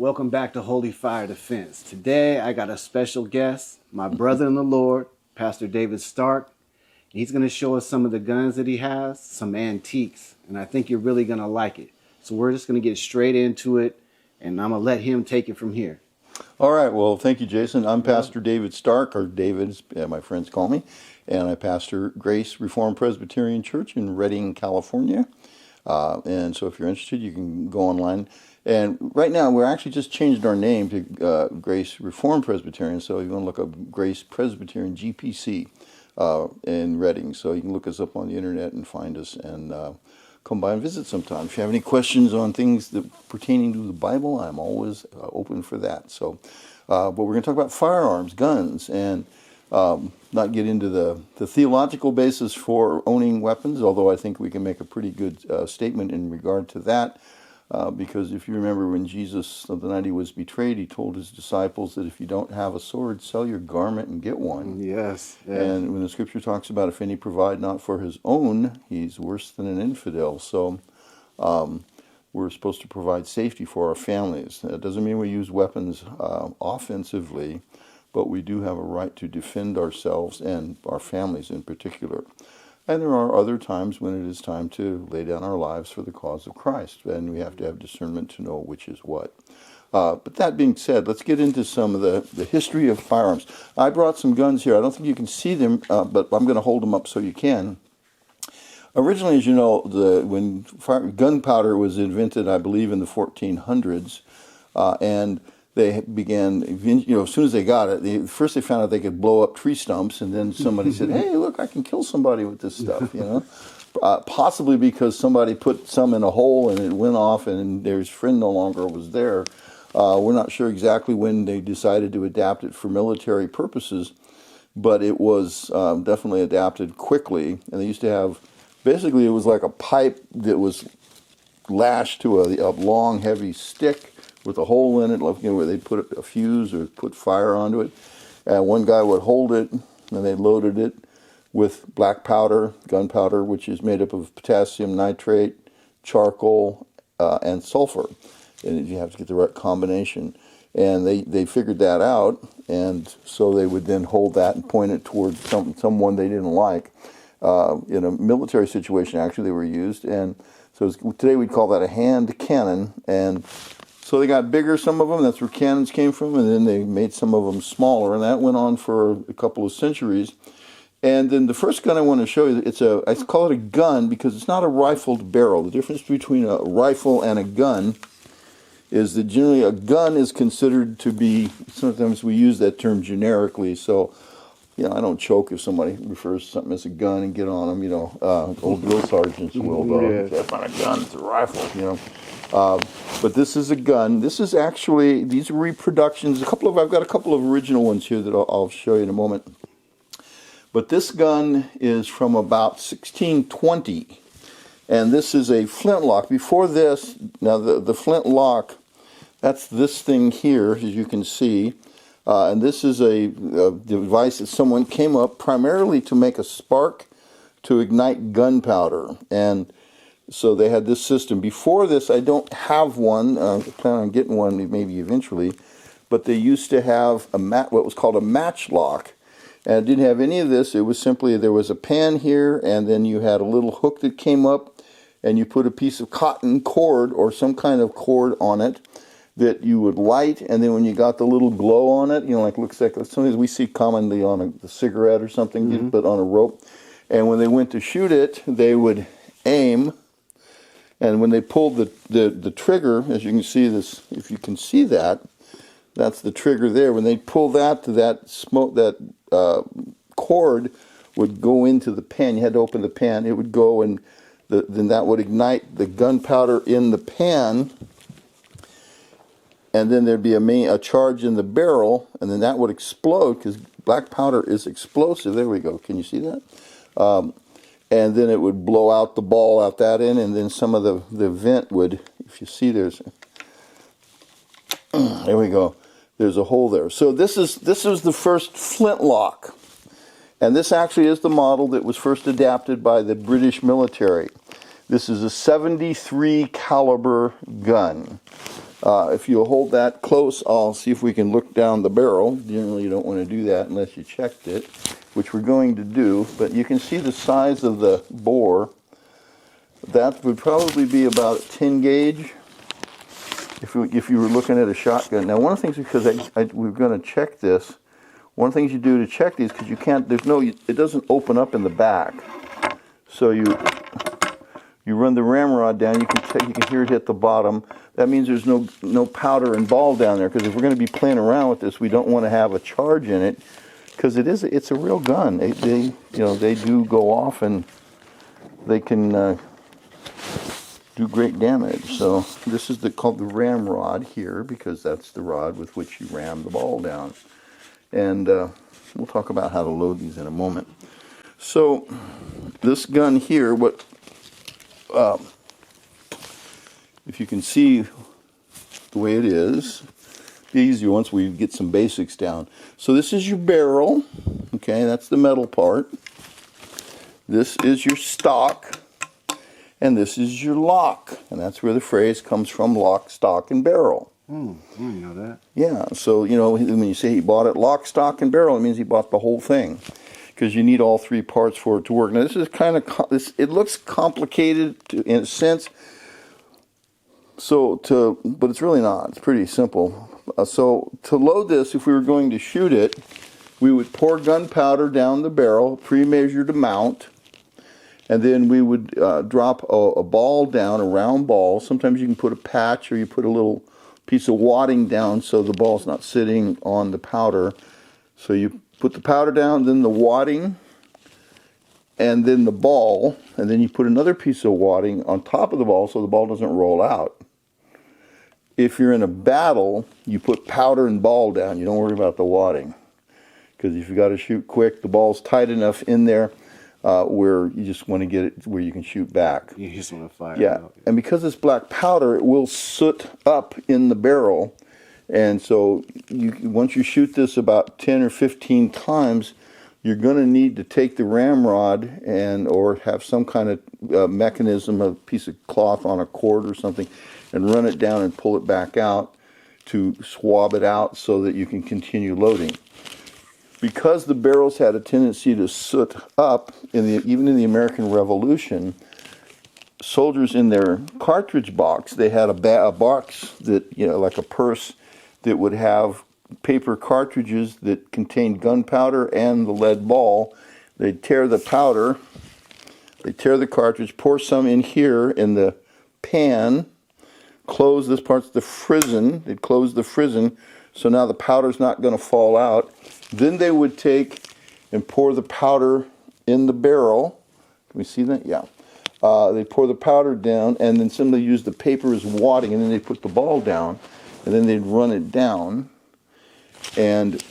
Welcome back to Holy Fire Defense. Today I got a special guest, my brother in the Lord, Pastor David Stark. He's going to show us some of the guns that he has, some antiques, and I think you're really going to like it. So we're just going to get straight into it, and I'm going to let him take it from here. All right. Well, thank you, Jason. I'm Pastor David Stark, or David, my friends call me, and I pastor Grace Reformed Presbyterian Church in Redding, California. And so if you're interested, you can go online. And right now, we're actually just changed our name to Grace Reformed Presbyterian. So you want to look up Grace Presbyterian GPC in Redding. So you can look us up on the internet and find us and come by and visit sometime. If you have any questions on things that pertaining to the Bible, I'm always open for that. So, but we're going to talk about firearms, guns, and not get into the theological basis for owning weapons, although I think we can make a pretty good statement in regard to that. Because if you remember when Jesus, the night he was betrayed, he told his disciples that if you don't have a sword, sell your garment and get one. Yes. And when the scripture talks about if any provide not for his own, he's worse than an infidel. So we're supposed to provide safety for our families. That doesn't mean we use weapons offensively, but we do have a right to defend ourselves and our families in particular. And there are other times when it is time to lay down our lives for the cause of Christ, and we have to have discernment to know which is what. But that being said, let's get into some of the history of firearms. I brought some guns here. I don't think you can see them, but I'm going to hold them up so you can. Originally, as you know, when gunpowder was invented, I believe in the 1400s, and they began, as soon as they got it, first they found out they could blow up tree stumps, and then somebody said, hey, look, I can kill somebody with this stuff, Possibly because somebody put some in a hole and it went off and his friend no longer was there. We're not sure exactly when they decided to adapt it for military purposes, but it was definitely adapted quickly. And they used to have, basically it was like a pipe that was lashed to a long, heavy stick with a hole in it, where they put a fuse or put fire onto it. And one guy would hold it, and they loaded it with black powder, gunpowder, which is made up of potassium nitrate, charcoal, and sulfur. And you have to get the right combination. And they figured that out, and so they would then hold that and point it towards someone they didn't like. In a military situation, actually, they were used. And so today we'd call that a hand cannon. And so they got bigger, some of them, that's where cannons came from, and then they made some of them smaller, and that went on for a couple of centuries. And then the first gun I want to show you, I call it a gun because it's not a rifled barrel. The difference between a rifle and a gun is that generally a gun is considered to be, sometimes we use that term generically, so I don't choke if somebody refers to something as a gun and get on them, old drill sergeants will, that's not a gun, it's a rifle, But this is a gun. This is actually, these are reproductions. I've got a couple of original ones here that I'll show you in a moment. But this gun is from about 1620. And this is a flintlock. Before this, now the flintlock, that's this thing here, as you can see. And this is a device that someone came up primarily to make a spark to ignite gunpowder. And so they had this system. Before this, I don't have one. I plan on getting one maybe eventually. But they used to have what was called a matchlock. And it didn't have any of this. It was simply, there was a pan here, and then you had a little hook that came up, and you put a piece of cotton cord or some kind of cord on it that you would light, and then when you got the little glow on it, looks like something we see commonly on a cigarette or something, but on a rope. And when they went to shoot it, they would aim. And when they pulled the trigger, as you can see this, if you can see that, that's the trigger there. When they pull that smoke, that cord would go into the pan. You had to open the pan. It would go, and then that would ignite the gunpowder in the pan. And then there'd be a charge in the barrel, and then that would explode because black powder is explosive. There we go. Can you see that? And then it would blow out the ball out that end, and then some of the vent would, if you see there we go. There's a hole there. So this is the first flintlock. And this actually is the model that was first adapted by the British military. This is a .73 caliber gun. If you'll hold that close, I'll see if we can look down the barrel. Generally, you don't want to do that unless you checked it, which we're going to do. But you can see the size of the bore. That would probably be about 10 gauge if you were looking at a shotgun. Now, one of the things, because we're going to check this, one of the things you do to check these, because you can't, it doesn't open up in the back. So you run the ramrod down, you can hear it hit the bottom. That means there's no powder and ball down there, because if we're going to be playing around with this, we don't want to have a charge in it, because it's a real gun. They do go off and they can do great damage. So this is called the ramrod here, because that's the rod with which you ram the ball down. And we'll talk about how to load these in a moment. So this gun here, if you can see the way it is, be easier once we get some basics down. So this is your barrel, okay, that's the metal part. This is your stock, and this is your lock, and that's where the phrase comes from: lock, stock, and barrel. I didn't know that. Yeah, so when you say he bought it lock, stock, and barrel, it means he bought the whole thing, because you need all three parts for it to work. Now this is kind of it looks complicated in a sense, but it's really not. It's pretty simple. So to load this, if we were going to shoot it, we would pour gunpowder down the barrel, pre-measured amount, and then we would drop a ball down, a round ball. Sometimes you can put a patch, or you put a little piece of wadding down so the ball's not sitting on the powder. So you put the powder down, then the wadding, and then the ball, and then you put another piece of wadding on top of the ball so the ball doesn't roll out. If you're in a battle, you put powder and ball down. You don't worry about the wadding, because if you got to shoot quick, the ball's tight enough in there where you just want to get it where you can shoot back. You just want to fire it out. And because it's black powder, it will soot up in the barrel. And so once you shoot this about 10 or 15 times, you're going to need to take the ramrod or have some kind of mechanism, a piece of cloth on a cord or something, and run it down and pull it back out to swab it out so that you can continue loading. Because the barrels had a tendency to soot up, even in the American Revolution, soldiers in their cartridge box, they had a box that, like a purse, that would have paper cartridges that contained gunpowder and the lead ball. They'd tear the powder, they'd tear the cartridge, pour some in here in the pan, close this part's the frizzen, they'd close the frizzen, so now the powder's not going to fall out. Then they would take and pour the powder in the barrel. Can we see that? Yeah. They'd pour the powder down and then simply use the paper as wadding, and then they'd put the ball down, and then they'd run it down. And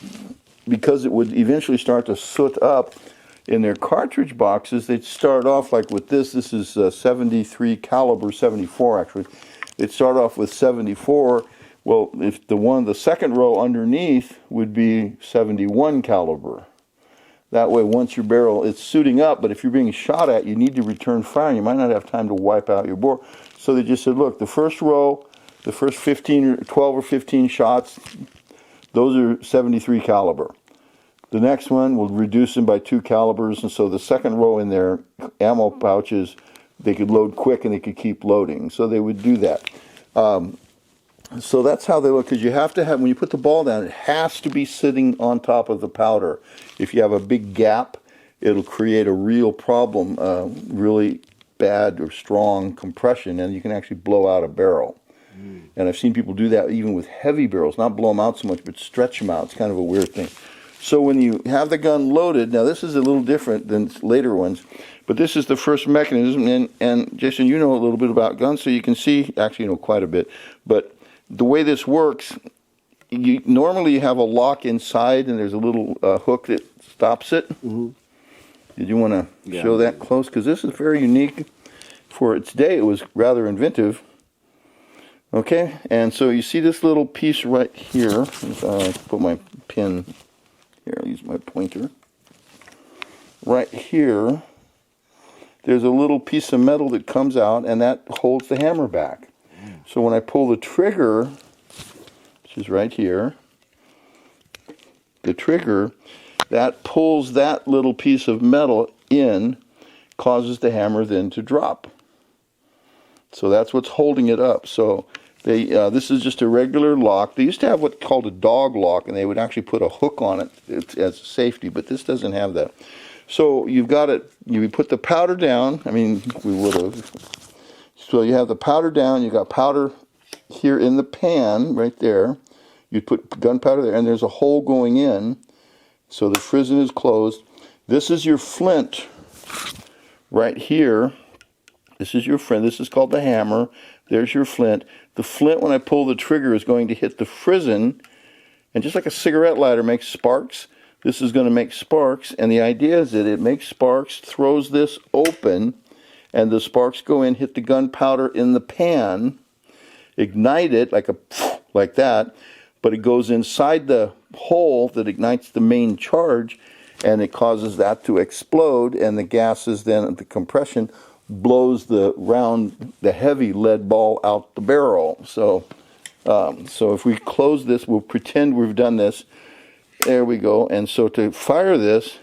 because it would eventually start to soot up in their cartridge boxes, they'd start off like with this. This is 73 caliber, 74 actually. They'd start off with 74. Well, if the second row underneath would be 71 caliber. That way, once your barrel, it's suiting up, but if you're being shot at, you need to return fire, and you might not have time to wipe out your bore. So they just said, look, the first row, the first 12 or 15 shots, those are 73 caliber. The next one, we'll reduce them by 2 calibers, and so the second row in their ammo pouches, they could load quick and they could keep loading. So they would do that. So that's how they look, because you have to have, when you put the ball down, it has to be sitting on top of the powder. If you have a big gap, it'll create a real problem, really bad or strong compression, and you can actually blow out a barrel. And I've seen people do that even with heavy barrels, not blow them out so much, but stretch them out. It's kind of a weird thing. So when you have the gun loaded, now this is a little different than later ones, but this is the first mechanism, and Jason, you know a little bit about guns, so you can see, actually you know quite a bit, but the way this works, normally you have a lock inside, and there's a little hook that stops it. Mm-hmm. Did you want to show that close? Because this is very unique. For its day, it was rather inventive. Okay, and so you see this little piece right here. I'll put my pin here. I'll use my pointer. Right here, there's a little piece of metal that comes out, and that holds the hammer back. So when I pull the trigger, is right here. The trigger, that pulls that little piece of metal in, causes the hammer then to drop. So that's what's holding it up. So this is just a regular lock. They used to have what's called a dog lock, and they would actually put a hook on it as safety, but this doesn't have that. So you've got it, you put the powder down. I mean, we would have. So you have the powder down, you got powder here in the pan, right there. You put gunpowder there, and there's a hole going in, so the frizzen is closed. This is your flint right here. This is your flint. This is called the hammer. There's your flint. The flint, when I pull the trigger, is going to hit the frizzen, and just like a cigarette lighter makes sparks, this is going to make sparks, and the idea is that it makes sparks, throws this open, and the sparks go in, hit the gunpowder in the pan, ignite it like that, but it goes inside the hole that ignites the main charge, and it causes that to explode, and the gases then, the compression, blows the heavy lead ball out the barrel. So if we close this, we'll pretend we've done this. There we go. And so to fire this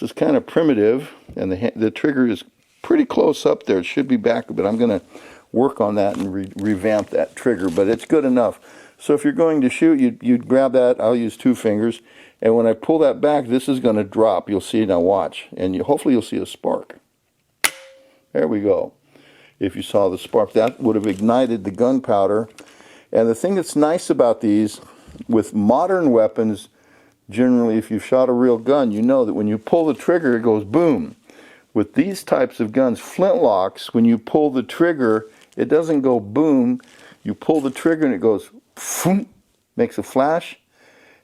is kind of primitive, and the trigger is pretty close up there. It should be back, but I'm going to work on that and revamp that trigger, but it's good enough. So if you're going to shoot, you'd grab that. I'll use 2 fingers, and when I pull that back, this is going to drop. You'll see. Now watch, and hopefully you'll see a spark. There we go. If you saw the spark, that would have ignited the gunpowder. And the thing that's nice about these, with modern weapons, generally if you've shot a real gun, you know that when you pull the trigger, it goes boom. With these types of guns, flintlocks, when you pull the trigger, it doesn't go boom. You pull the trigger and it goes boom, makes a flash,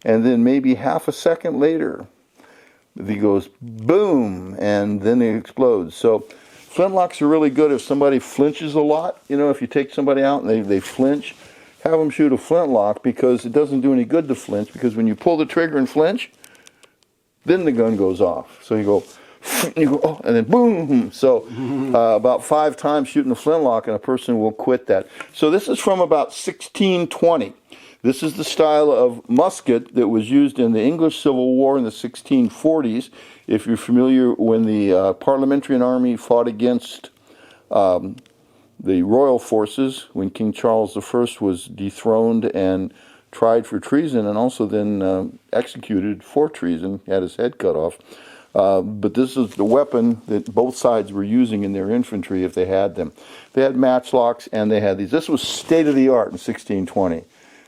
and then maybe half a second later, it goes boom, and then it explodes. So flintlocks are really good if somebody flinches a lot. You know, if you take somebody out and they flinch, have them shoot a flintlock, because it doesn't do any good to flinch, because when you pull the trigger and flinch, then the gun goes off. So you go, oh, and then boom. So about 5 times shooting a flintlock and a person will quit that. So this is from about 1620. This is the style of musket that was used in the English Civil War in the 1640s. If you're familiar, when the Parliamentarian Army fought against the royal forces, when King Charles I was dethroned and tried for treason, and also then executed for treason, had his head cut off. But this is the weapon that both sides were using in their infantry if they had them. They had matchlocks, and they had these. This was state-of-the-art in 1620.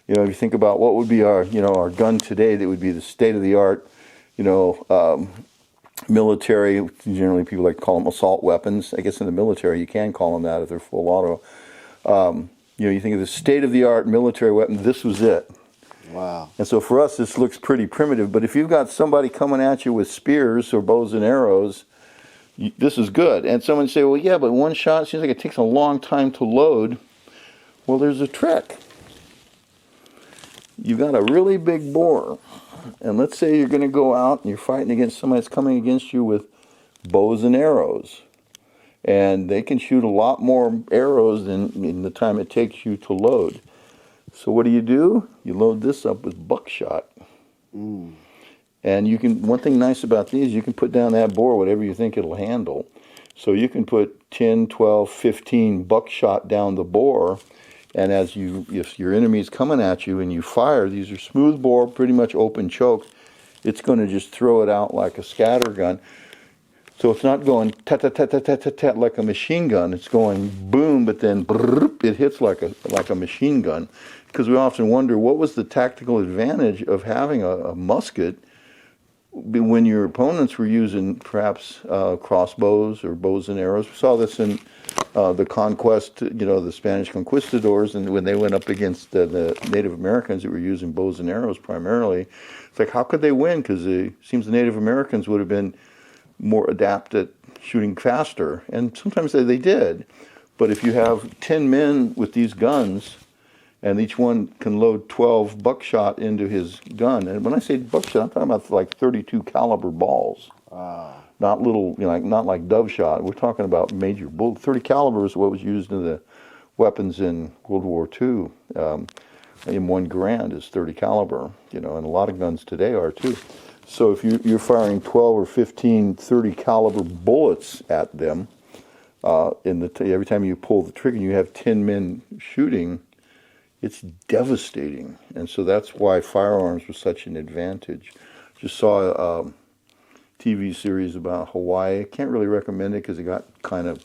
You know, if you think about what would be our gun today, that would be the state-of-the-art, military. Generally, people like to call them assault weapons. I guess in the military, you can call them that if they're full auto. You think of the state-of-the-art military weapon. This was it. Wow. And so for us, this looks pretty primitive. But if you've got somebody coming at you with spears or bows and arrows, this is good. And someone say, well, yeah, but one shot seems like it takes a long time to load. Well, there's a trick. You've got a really big bore. And let's say you're going to go out and you're fighting against somebody that's coming against you with bows and arrows. And they can shoot a lot more arrows than in the time it takes you to load. So what do? You load this up with buckshot. And one thing nice about these, you can put down that bore whatever you think it'll handle. So you can put 10, 12, 15 buckshot down the bore, and if your enemy's coming at you and you fire, these are smooth bore, pretty much open choke, it's going to just throw it out like a scatter gun. So it's not going tat-tat-tat-tat-tat-tat like a machine gun. It's going boom, but then it hits like a machine gun. Because we often wonder, what was the tactical advantage of having a musket when your opponents were using perhaps crossbows or bows and arrows? We saw this in the conquest, the Spanish conquistadors, and when they went up against the Native Americans that were using bows and arrows primarily. It's like, how could they win? Because it seems the Native Americans would have been more adept at shooting faster, and sometimes they did. But if you have 10 men with these guns, and each one can load 12 buckshot into his gun, and when I say buckshot, I'm talking about like 32 caliber balls. Not little, not like dove shot. We're talking about major bull. 30 caliber is what was used in the weapons in World War II. in 1 grand is 30 caliber, and a lot of guns today are too. So if you're firing 12 or 15 30 caliber bullets at them, every time you pull the trigger and you have 10 men shooting, it's devastating. And so that's why firearms were such an advantage. Just saw a TV series about Hawaii. I can't really recommend it because it got kind of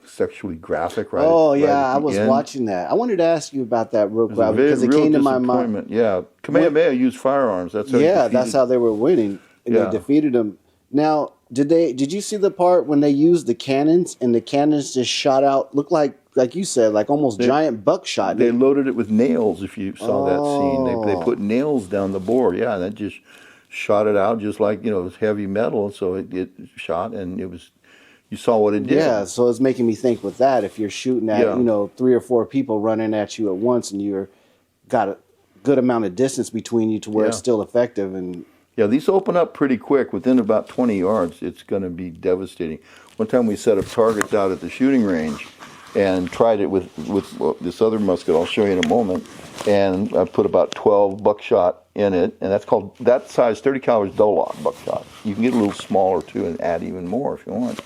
sexually graphic, right? Oh, right yeah, at I the was end. watching that. I wanted to ask you about that real quick because it Real came to my mind. disappointment. Yeah, Kamehameha used firearms. That's how Yeah, that's how they were winning, and Yeah. they defeated them. Now, did you see the part when they used the cannons and the cannons just shot out? Looked like you said, like almost giant buckshot. They loaded it with nails. If you saw that scene, they Oh. put nails down the bore. Yeah, and that just shot it out, just like it was heavy metal. So it shot, and it was. You saw what it did. Yeah, so it's making me think with that, if you're shooting at, Yeah. 3 or 4 people running at you at once and you're got a good amount of distance between you to where it's Yeah. still effective. And Yeah, these open up pretty quick. Within about 20 yards, it's going to be devastating. One time we set up targets out at the shooting range and tried it with this other musket I'll show you in a moment. And I put about 12 buckshot in it, and that size 30 caliber is double-aught buckshot. You can get a little smaller too and add even more if you want.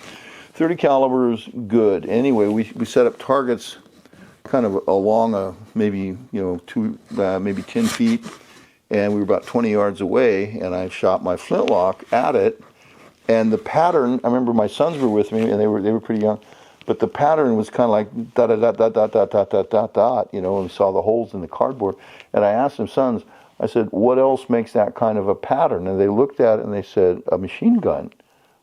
30 caliber is good. Anyway, we set up targets kind of along maybe 10 feet, and we were about 20 yards away, and I shot my flintlock at it, and the pattern, I remember my sons were with me, and they were pretty young, but the pattern was kind of like dot dot dot dot dot dot dot dot dot, and we saw the holes in the cardboard, and I asked them, sons, I said, what else makes that kind of a pattern? And they looked at it and they said, a machine gun.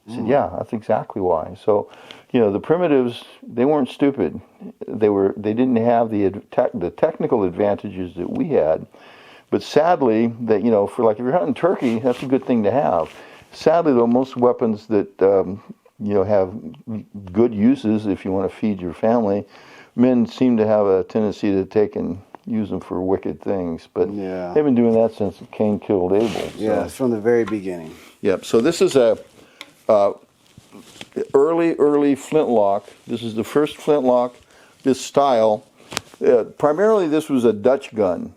I said, yeah, that's exactly why. So, the primitives, they weren't stupid. They didn't have the technical advantages that we had. But sadly, that for if you're hunting turkey, that's a good thing to have. Sadly, though, most weapons that have good uses if you want to feed your family, men seem to have a tendency to take and use them for wicked things. But Yeah. they've been doing that since Cain killed Abel. So. yeah, from the very beginning. Yep. So this is a early flintlock. This is the first flintlock, this style. Primarily, this was a Dutch gun.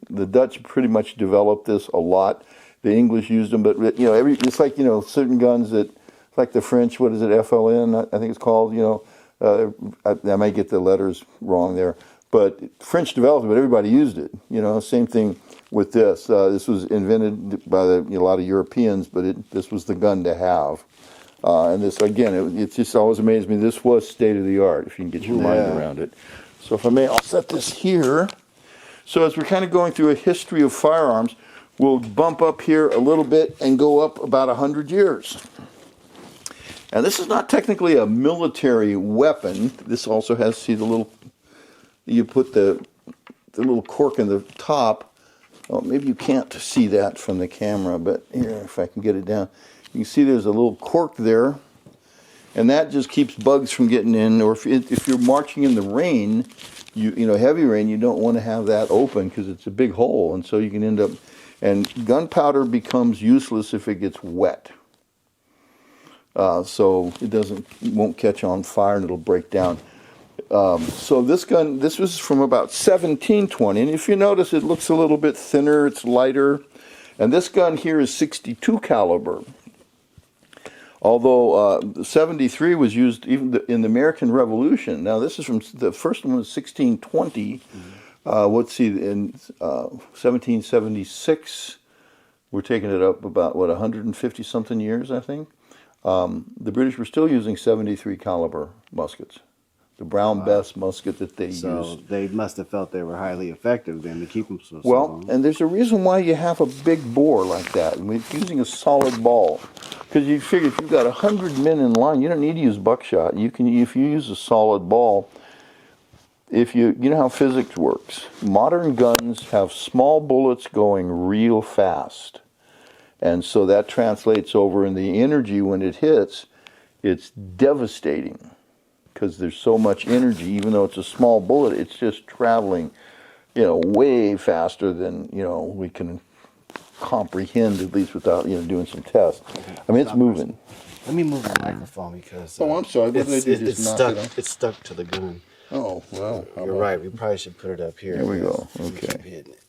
The Dutch pretty much developed this a lot. The English used them, but it's like certain guns that, like the French. What is it? FLN, I think it's called. I might get the letters wrong there, but French developed it, but everybody used it. Same thing with this. This was invented by a lot of Europeans, but this was the gun to have. And this, again, it just always amazed me. This was state of the art, if you can get your mind around it. So if I may, I'll set this here. So as we're kind of going through a history of firearms, we'll bump up here a little bit and go up about 100 years. And this is not technically a military weapon. This also has, see the little, you put the little cork in the top. Oh, maybe you can't see that from the camera, but here, if I can get it down. You can see there's a little cork there, and that just keeps bugs from getting in. Or if you're marching in the rain, heavy rain, you don't want to have that open because it's a big hole, and so you can end up. And gunpowder becomes useless if it gets wet, so it won't catch on fire and it'll break down. So this gun, this was from about 1720, and if you notice, it looks a little bit thinner. It's lighter, and this gun here is 62 caliber. Although 73 was used even in the American Revolution. Now this is from the first one was 1620. Let's see, in 1776, we're taking it up about 150 something years, I think. The British were still using 73 caliber muskets, the Brown Bess musket that they used. So they must have felt they were highly effective then to keep them so long. And there's a reason why you have a big bore like that, and we're using a solid ball. Because you figure if you've got 100 men in line, you don't need to use buckshot. If you use a solid ball, you know how physics works. Modern guns have small bullets going real fast. And so that translates over in the energy when it hits, it's devastating. Because there's so much energy, even though it's a small bullet, it's just traveling, way faster than, we can comprehend, at least without, doing some tests. I mean, it's moving. Let me move the microphone because I'm sorry. What did I do? It's stuck to the gun. Oh, well. How You're about- right. We probably should put it up here. There we go. We Okay. keep hitting it.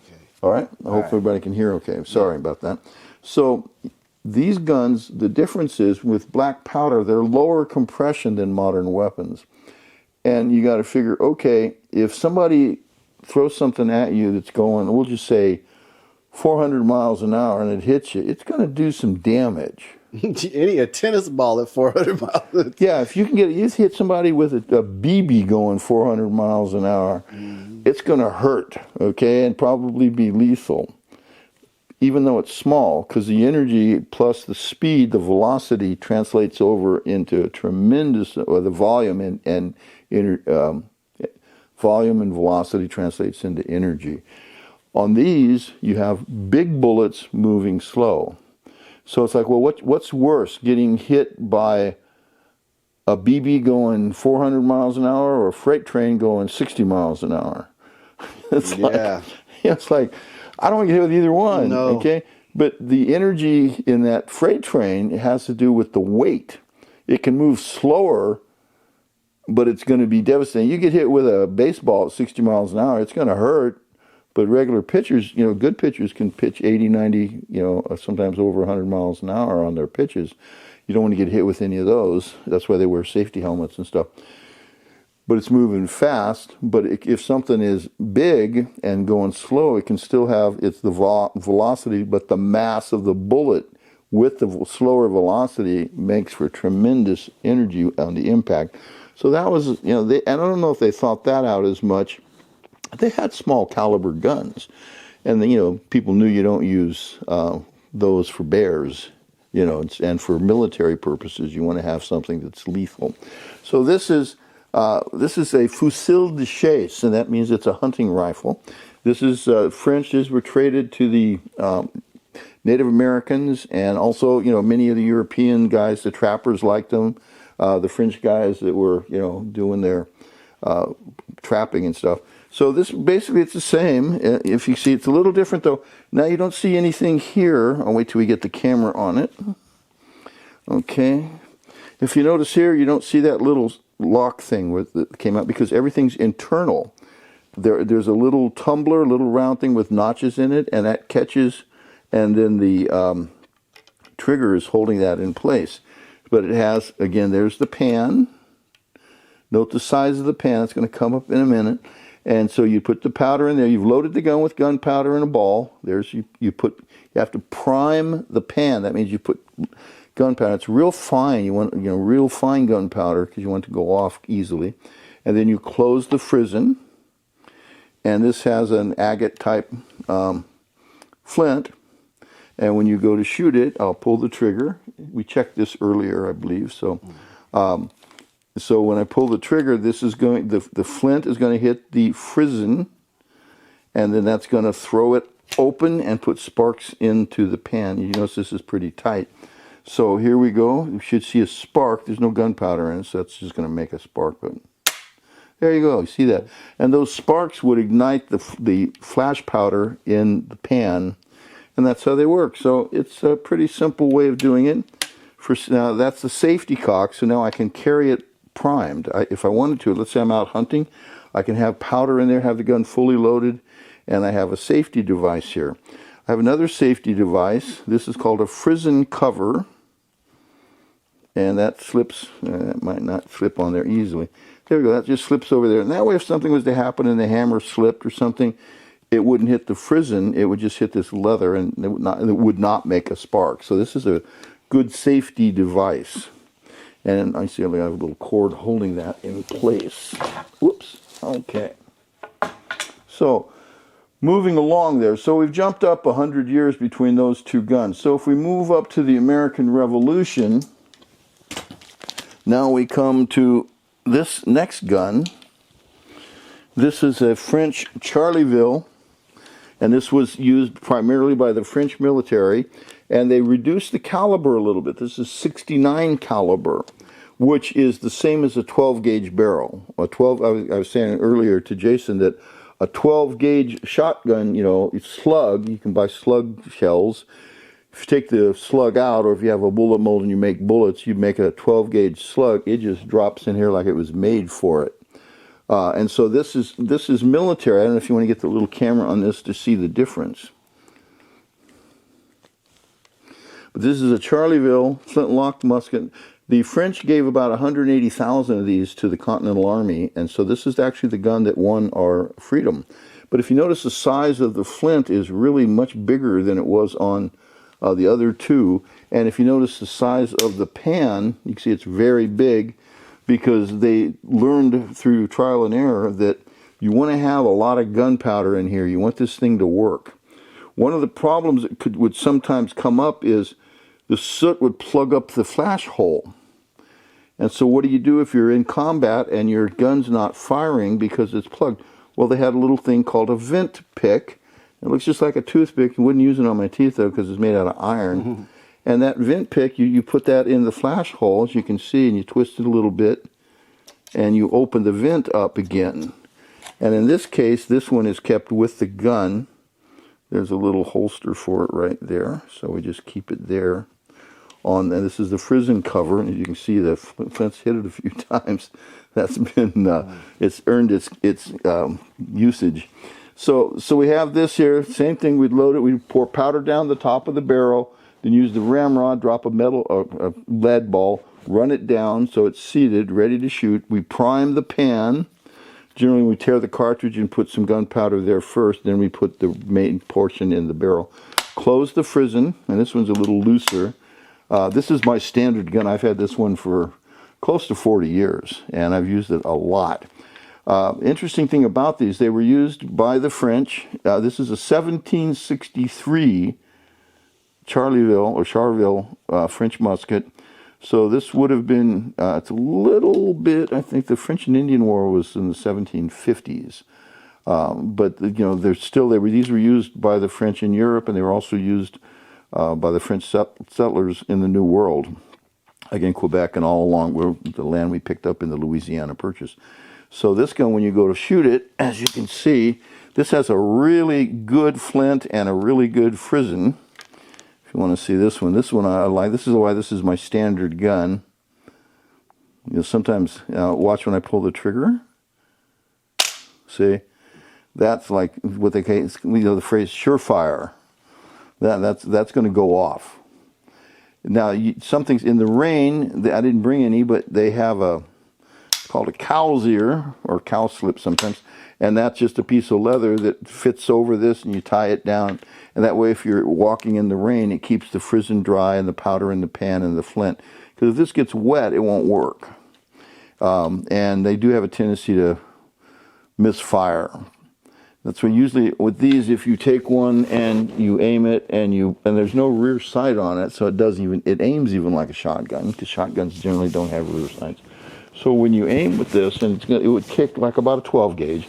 Okay. All right. I hope right. everybody can hear okay. Sorry about that. So these guns, the difference is with black powder, they're lower compression than modern weapons. And you got to figure, okay, if somebody throws something at you that's going, we'll just say 400 miles an hour and it hits you, it's going to do some damage. A tennis ball at 400 miles. Yeah, if you can you hit somebody with a BB going 400 miles an hour, it's going to hurt, okay, and probably be lethal, even though it's small, because the energy plus the speed, the velocity translates over into a tremendous, or the volume and volume and velocity translates into energy. On these, you have big bullets moving slow. So it's like, well, what's worse, getting hit by a BB going 400 miles an hour or a freight train going 60 miles an hour? It's like, I don't want to get hit with either one, okay? But the energy in that freight train has to do with the weight. It can move slower, but it's going to be devastating. You get hit with a baseball at 60 miles an hour, it's going to hurt. But regular pitchers, good pitchers can pitch 80, 90, sometimes over 100 miles an hour on their pitches. You don't want to get hit with any of those. That's why they wear safety helmets and stuff. But it's moving fast. But if something is big and going slow, it can still have, it's the velocity, but the mass of the bullet with the slower velocity makes for tremendous energy on the impact. So that was, and I don't know if they thought that out as much. They had small caliber guns, and people knew you don't use those for bears, and for military purposes you want to have something that's lethal. So this is a fusil de chasse, and that means it's a hunting rifle. This is French. These were traded to the Native Americans, and also many of the European guys, the trappers liked them. The French guys that were doing their trapping and stuff. So this basically it's the same. If you see, it's a little different though. Now you don't see anything here. I'll wait till we get the camera on it. Okay. If you notice here, you don't see that little lock thing that came out because everything's internal. There's a little tumbler, a little round thing with notches in it, and that catches, and then the trigger is holding that in place. But it has, again, there's the pan. Note the size of the pan. It's going to come up in a minute. And so you put the powder in there. You've loaded the gun with gunpowder in a ball. You have to prime the pan. That means you put gunpowder. It's real fine. You want real fine gunpowder because you want it to go off easily. And then you close the frizzen. And this has an agate type flint. And when you go to shoot it, I'll pull the trigger. We checked this earlier, I believe. So. So when I pull the trigger, this is going. The flint is going to hit the frizzen, and then that's going to throw it open and put sparks into the pan. You notice this is pretty tight. So here we go. You should see a spark. There's no gunpowder in it, so that's just going to make a spark. But there you go. You see that? And those sparks would ignite the flash powder in the pan, and that's how they work. So it's a pretty simple way of doing it. Now that's the safety cock. So now I can carry it primed. If I wanted to, let's say I'm out hunting, I can have powder in there, have the gun fully loaded, and I have a safety device here. I have another safety device. This is called a frizzen cover, and that slips. That might not slip on there easily. There we go. That just slips over there. And that way, if something was to happen and the hammer slipped or something, it wouldn't hit the frizzen. It would just hit this leather, and it would not make a spark. So this is a good safety device. And I see I have a little cord holding that in place. Whoops. Okay. So, moving along there. So we've jumped up 100 years between those two guns. So if we move up to the American Revolution, now we come to this next gun. This is a French Charleville, and this was used primarily by the French military. And they reduced the caliber a little bit. This is 69 caliber, which is the same as a 12 gauge barrel. A 12. I was saying earlier to Jason that a 12 gauge shotgun, it's slug. You can buy slug shells. If you take the slug out, or if you have a bullet mold and you make bullets, you make a 12 gauge slug. It just drops in here like it was made for it. And so this is military. I don't know if you want to get the little camera on this to see the difference. But this is a Charleville flintlock musket. The French gave about 180,000 of these to the Continental Army, and so this is actually the gun that won our freedom. But if you notice, the size of the flint is really much bigger than it was on the other two. And if you notice the size of the pan, you can see it's very big, because they learned through trial and error that you want to have a lot of gunpowder in here. You want this thing to work. One of the problems that would sometimes come up is the soot would plug up the flash hole. And so what do you do if you're in combat and your gun's not firing because it's plugged? Well, they had a little thing called a vent pick. It looks just like a toothpick. You wouldn't use it on my teeth, though, because it's made out of iron. Mm-hmm. And that vent pick, you put that in the flash hole, as you can see, and you twist it a little bit, and you open the vent up again. And in this case, this one is kept with the gun. There's a little holster for it right there, so we just keep it there. And this is the frizzen cover, and as you can see, the flint's hit it a few times. That's been it's earned its usage. So we have this here. Same thing. We'd load it. We pour powder down the top of the barrel, then use the ramrod, drop a lead ball, run it down so it's seated, ready to shoot. We prime the pan. Generally, we tear the cartridge and put some gunpowder there first. Then we put the main portion in the barrel. Close the frizzen, and this one's a little looser. This is my standard gun. I've had this one for close to 40 years, and I've used it a lot. Interesting thing about these, they were used by the French. This is a 1763 Charleville French musket. So this would have been, it's a little bit, I think the French and Indian War was in the 1750s. But, you know, these were used by the French in Europe, and they were also used by the French settlers in the New World. Again, Quebec and all along the land we picked up in the Louisiana Purchase. So this gun, when you go to shoot it, as you can see, this has a really good flint and a really good frizzen. If you want to see this one I like. This is why this is my standard gun. You'll sometimes watch when I pull the trigger. See, that's like what they call, the phrase surefire. That's going to go off. Now, something's in the rain. I didn't bring any, but they have called a cow's ear or cow slip sometimes, and that's just a piece of leather that fits over this, and you tie it down, and that way if you're walking in the rain, it keeps the frizzen dry and the powder in the pan and the flint, because if this gets wet, it won't work. And they do have a tendency to misfire. That's when usually with these, if you take one and you aim it and there's no rear sight on it, so it aims even like a shotgun, because shotguns generally don't have rear sights. So when you aim with this, and it would kick like about a 12 gauge.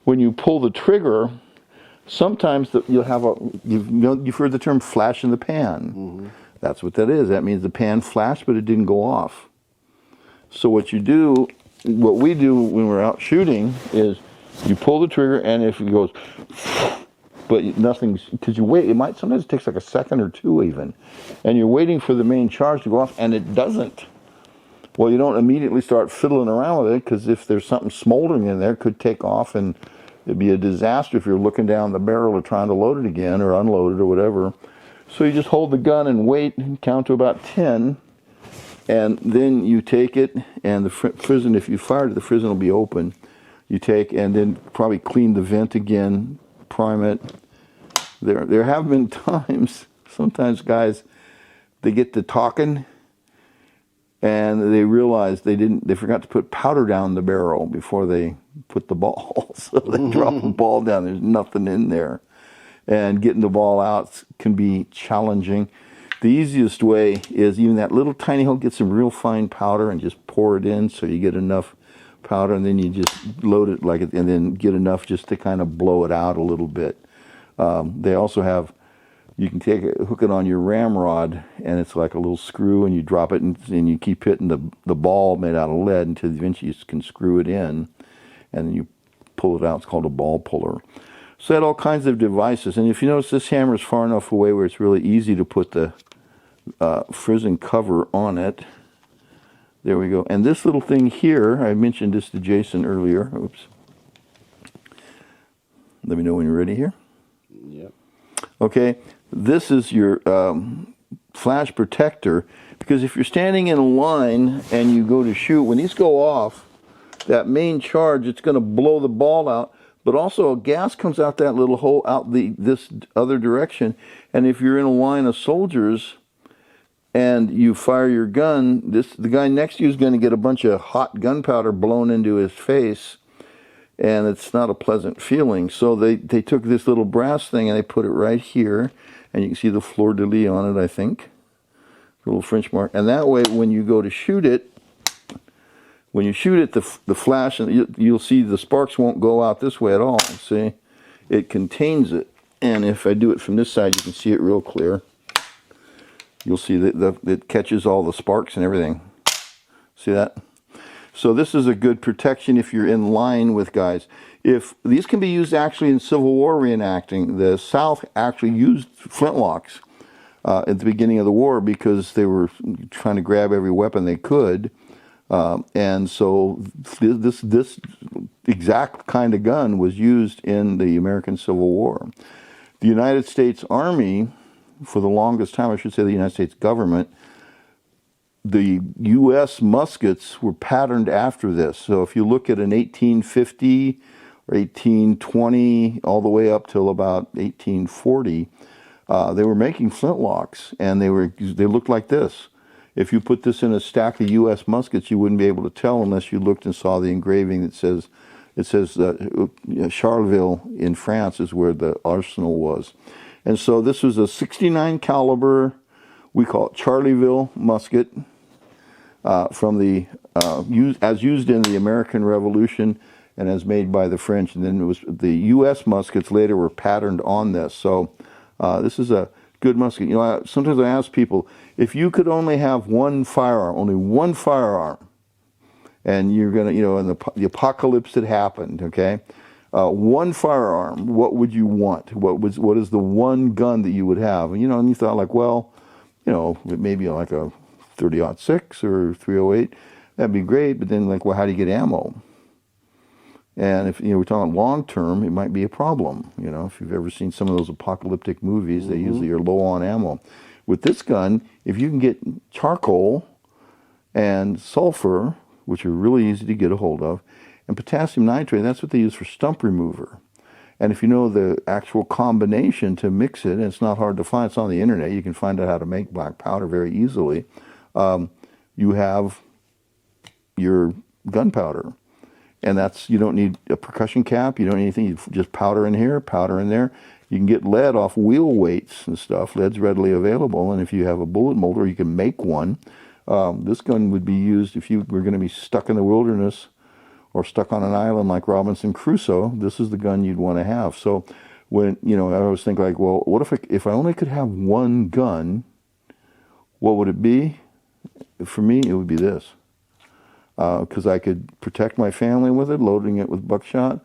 When you pull the trigger, sometimes you'll have you've heard the term flash in the pan. Mm-hmm. That's what that is. That means the pan flashed, but it didn't go off. So what we do when we're out shooting is you pull the trigger, and if it goes, but nothing's, because you wait, sometimes it takes like a second or two even, and you're waiting for the main charge to go off, and it doesn't. Well, you don't immediately start fiddling around with it, because if there's something smoldering in there, it could take off, and it'd be a disaster if you're looking down the barrel or trying to load it again or unload it or whatever. So you just hold the gun and wait and count to about 10, and then you take it, and the frizzen, if you fired it, the frizzen will be open. You take and then probably clean the vent again, prime it. There have been times, sometimes guys, they get to talking and they realize they forgot to put powder down the barrel before they put the ball. So they drop the ball down, there's nothing in there. And getting the ball out can be challenging. The easiest way is even that little tiny hole, get some real fine powder and just pour it in so you get enough powder, and then you just load it and then get enough just to kind of blow it out a little bit. They also have, you can hook it on your ramrod, and it's like a little screw, and you drop it, and you keep hitting the ball made out of lead until eventually you can screw it in, and then you pull it out. It's called a ball puller. So they had all kinds of devices, and if you notice, this hammer is far enough away where it's really easy to put the frizzen cover on it. There we go. And this little thing here, I mentioned this to Jason earlier. Oops. Let me know when you're ready here. Yep. Okay, this is your flash protector, because if you're standing in a line and you go to shoot, when these go off, that main charge, it's going to blow the ball out, but also gas comes out that little hole out this other direction, and if you're in a line of soldiers and you fire your gun, the guy next to you is going to get a bunch of hot gunpowder blown into his face, and it's not a pleasant feeling. So they took this little brass thing and they put it right here, and you can see the fleur-de-lis on it, I think. A little French mark. And that way, when you go to shoot it, the flash, and you'll see the sparks won't go out this way at all. See? It contains it. And if I do it from this side, you can see it real clear. You'll see that it catches all the sparks and everything. See that? So this is a good protection if you're in line with guys. If these can be used actually in Civil War reenacting, the South actually used flintlocks at the beginning of the war because they were trying to grab every weapon they could. And so this exact kind of gun was used in the American Civil War. The United States Army, for the longest time, I should say the United States government, the U.S. muskets were patterned after this. So if you look at an 1850 or 1820 all the way up till about 1840, they were making flintlocks, and they looked like this. If you put this in a stack of U.S. muskets, you wouldn't be able to tell unless you looked and saw the engraving that says, Charleville in France is where the arsenal was. And so this was a 69 caliber, we call it Charleville musket, from the as used in the American Revolution and as made by the French. And then it was the U.S. muskets later were patterned on this. So this is a good musket. You know, sometimes I ask people, if you could only have one firearm, only one firearm, and you're gonna, you know, and the apocalypse had happened, okay? One firearm, what would you want? What is the one gun that you would have? And, you know, and you thought like, well, you know, maybe like a 30-06 or 308, that'd be great. But then, like, well, how do you get ammo? And if, you know, we're talking long term, it might be a problem. You know, if you've ever seen some of those apocalyptic movies, they usually are low on ammo. With this gun, if you can get charcoal and sulfur, which are really easy to get a hold of, and potassium nitrate, that's what they use for stump remover. And if you know the actual combination to mix it, and it's not hard to find, it's on the internet, you can find out how to make black powder very easily, you have your gunpowder. And that's, you don't need a percussion cap, you don't need anything, you just powder in here, powder in there. You can get lead off wheel weights and stuff, lead's readily available, and if you have a bullet molder, you can make one. This gun would be used if you were going to be stuck in the wilderness or stuck on an island like Robinson Crusoe. This is the gun you'd want to have. So when, you know, I always think like, well, what if I only could have one gun, what would it be? For me, it would be this. Because I could protect my family with it, loading it with buckshot.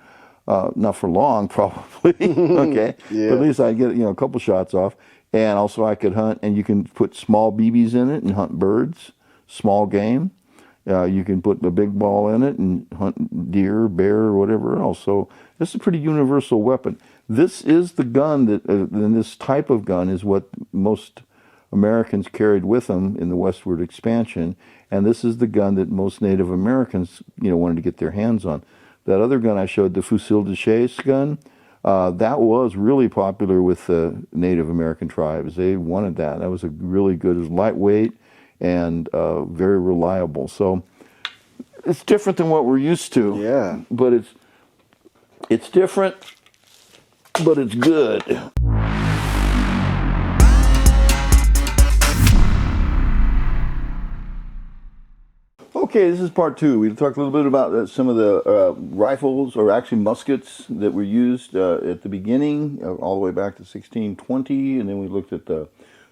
Not for long, probably. Okay, Yeah. But at least I'd get, you know, a couple shots off. And also I could hunt, and you can put small BBs in it and hunt birds, small game. You can put a big ball in it and hunt deer, bear, or whatever else. So this is a pretty universal weapon. This is the gun that, and this type of gun is what most Americans carried with them in the westward expansion. And this is the gun that most Native Americans, you know, wanted to get their hands on. That other gun I showed, the fusil de chasse gun, that was really popular with the Native American tribes. They wanted that. That was a really good, it was lightweight and very reliable. So it's different than what we're used to. Yeah. But it's different, but it's good. Okay, this is part two. We talked a little bit about some of the rifles, or actually muskets, that were used at the beginning, all the way back to 1620, and then we looked at the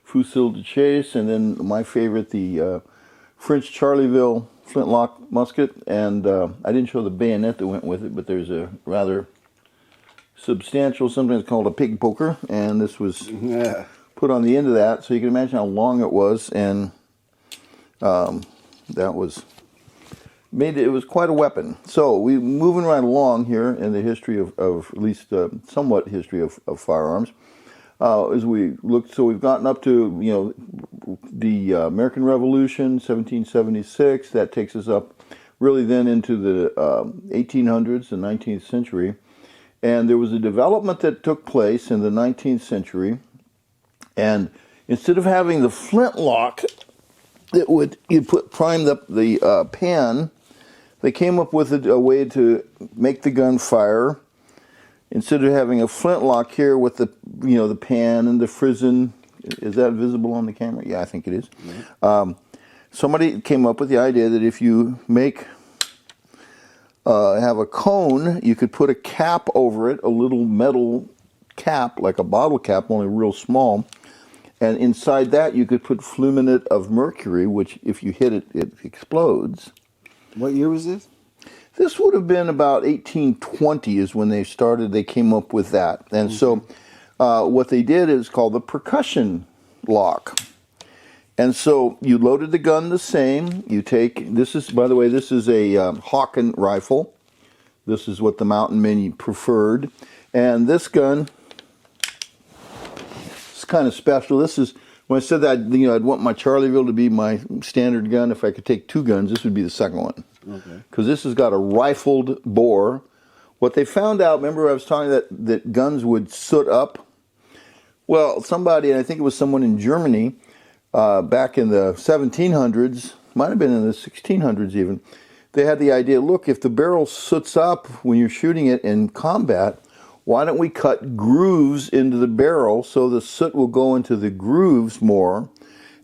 fusil de chasse, and then my favorite, the French Charleville flintlock musket, and I didn't show the bayonet that went with it, but there's a rather substantial, sometimes called a pig poker, and this was put on the end of that, so you can imagine how long it was, and that was it was quite a weapon. So we moving right along here in the history of at least somewhat history of firearms. As we look, so we've gotten up to the American Revolution, 1776. That takes us up really then into the 1800s, the 19th century, and there was a development that took place in the 19th century, and instead of having the flintlock that primed up the pan, they came up with a way to make the gun fire. Instead of having a flintlock here with the the pan and the frizzen. Is that visible on the camera? Yeah, I think it is. Mm-hmm. Somebody came up with the idea that if you have a cone, you could put a cap over it, a little metal cap, like a bottle cap, only real small. And inside that, you could put fulminate of mercury, which if you hit it, it explodes. What year was this? This would have been about 1820 is when they started. They came up with that. And so what they did is called the percussion lock. And so you loaded the gun the same. You take, this is, by the way, this is a Hawken rifle. This is what the Mountain Mini preferred. And this gun is kind of special. This is, when I said that, I'd want my Charlieville to be my standard gun. If I could take two guns, this would be the second one. Okay. Because this has got a rifled bore. What they found out, remember I was talking that guns would soot up? Well, somebody, I think it was someone in Germany, back in the 1700s, might have been in the 1600s even, they had the idea, look, if the barrel soots up when you're shooting it in combat, why don't we cut grooves into the barrel so the soot will go into the grooves more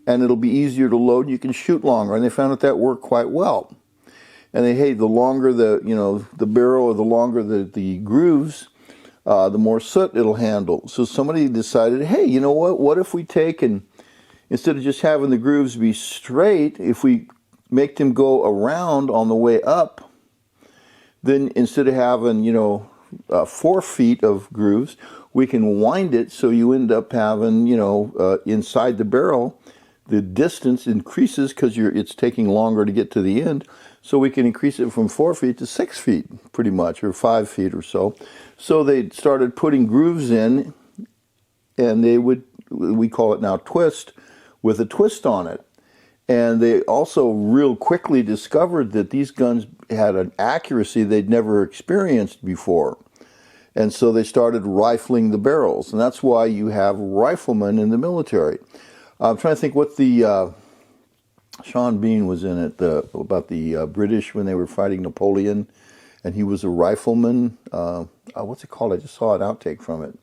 and it'll be easier to load and you can shoot longer. And they found that worked quite well. And the longer the barrel or the longer the grooves, the more soot it'll handle. So somebody decided, hey, you know what? What if we take and instead of just having the grooves be straight, if we make them go around on the way up, then instead of having 4 feet of grooves, we can wind it so you end up having inside the barrel, the distance increases because it's taking longer to get to the end. So we can increase it from 4 feet to 6 feet, pretty much, or 5 feet or so. So they started putting grooves in, and we call it now twist, with a twist on it. And they also real quickly discovered that these guns had an accuracy they'd never experienced before. And so they started rifling the barrels. And that's why you have riflemen in the military. I'm trying to think what the... Sean Bean was in it about the British when they were fighting Napoleon, and he was a rifleman. What's it called? I just saw an outtake from it.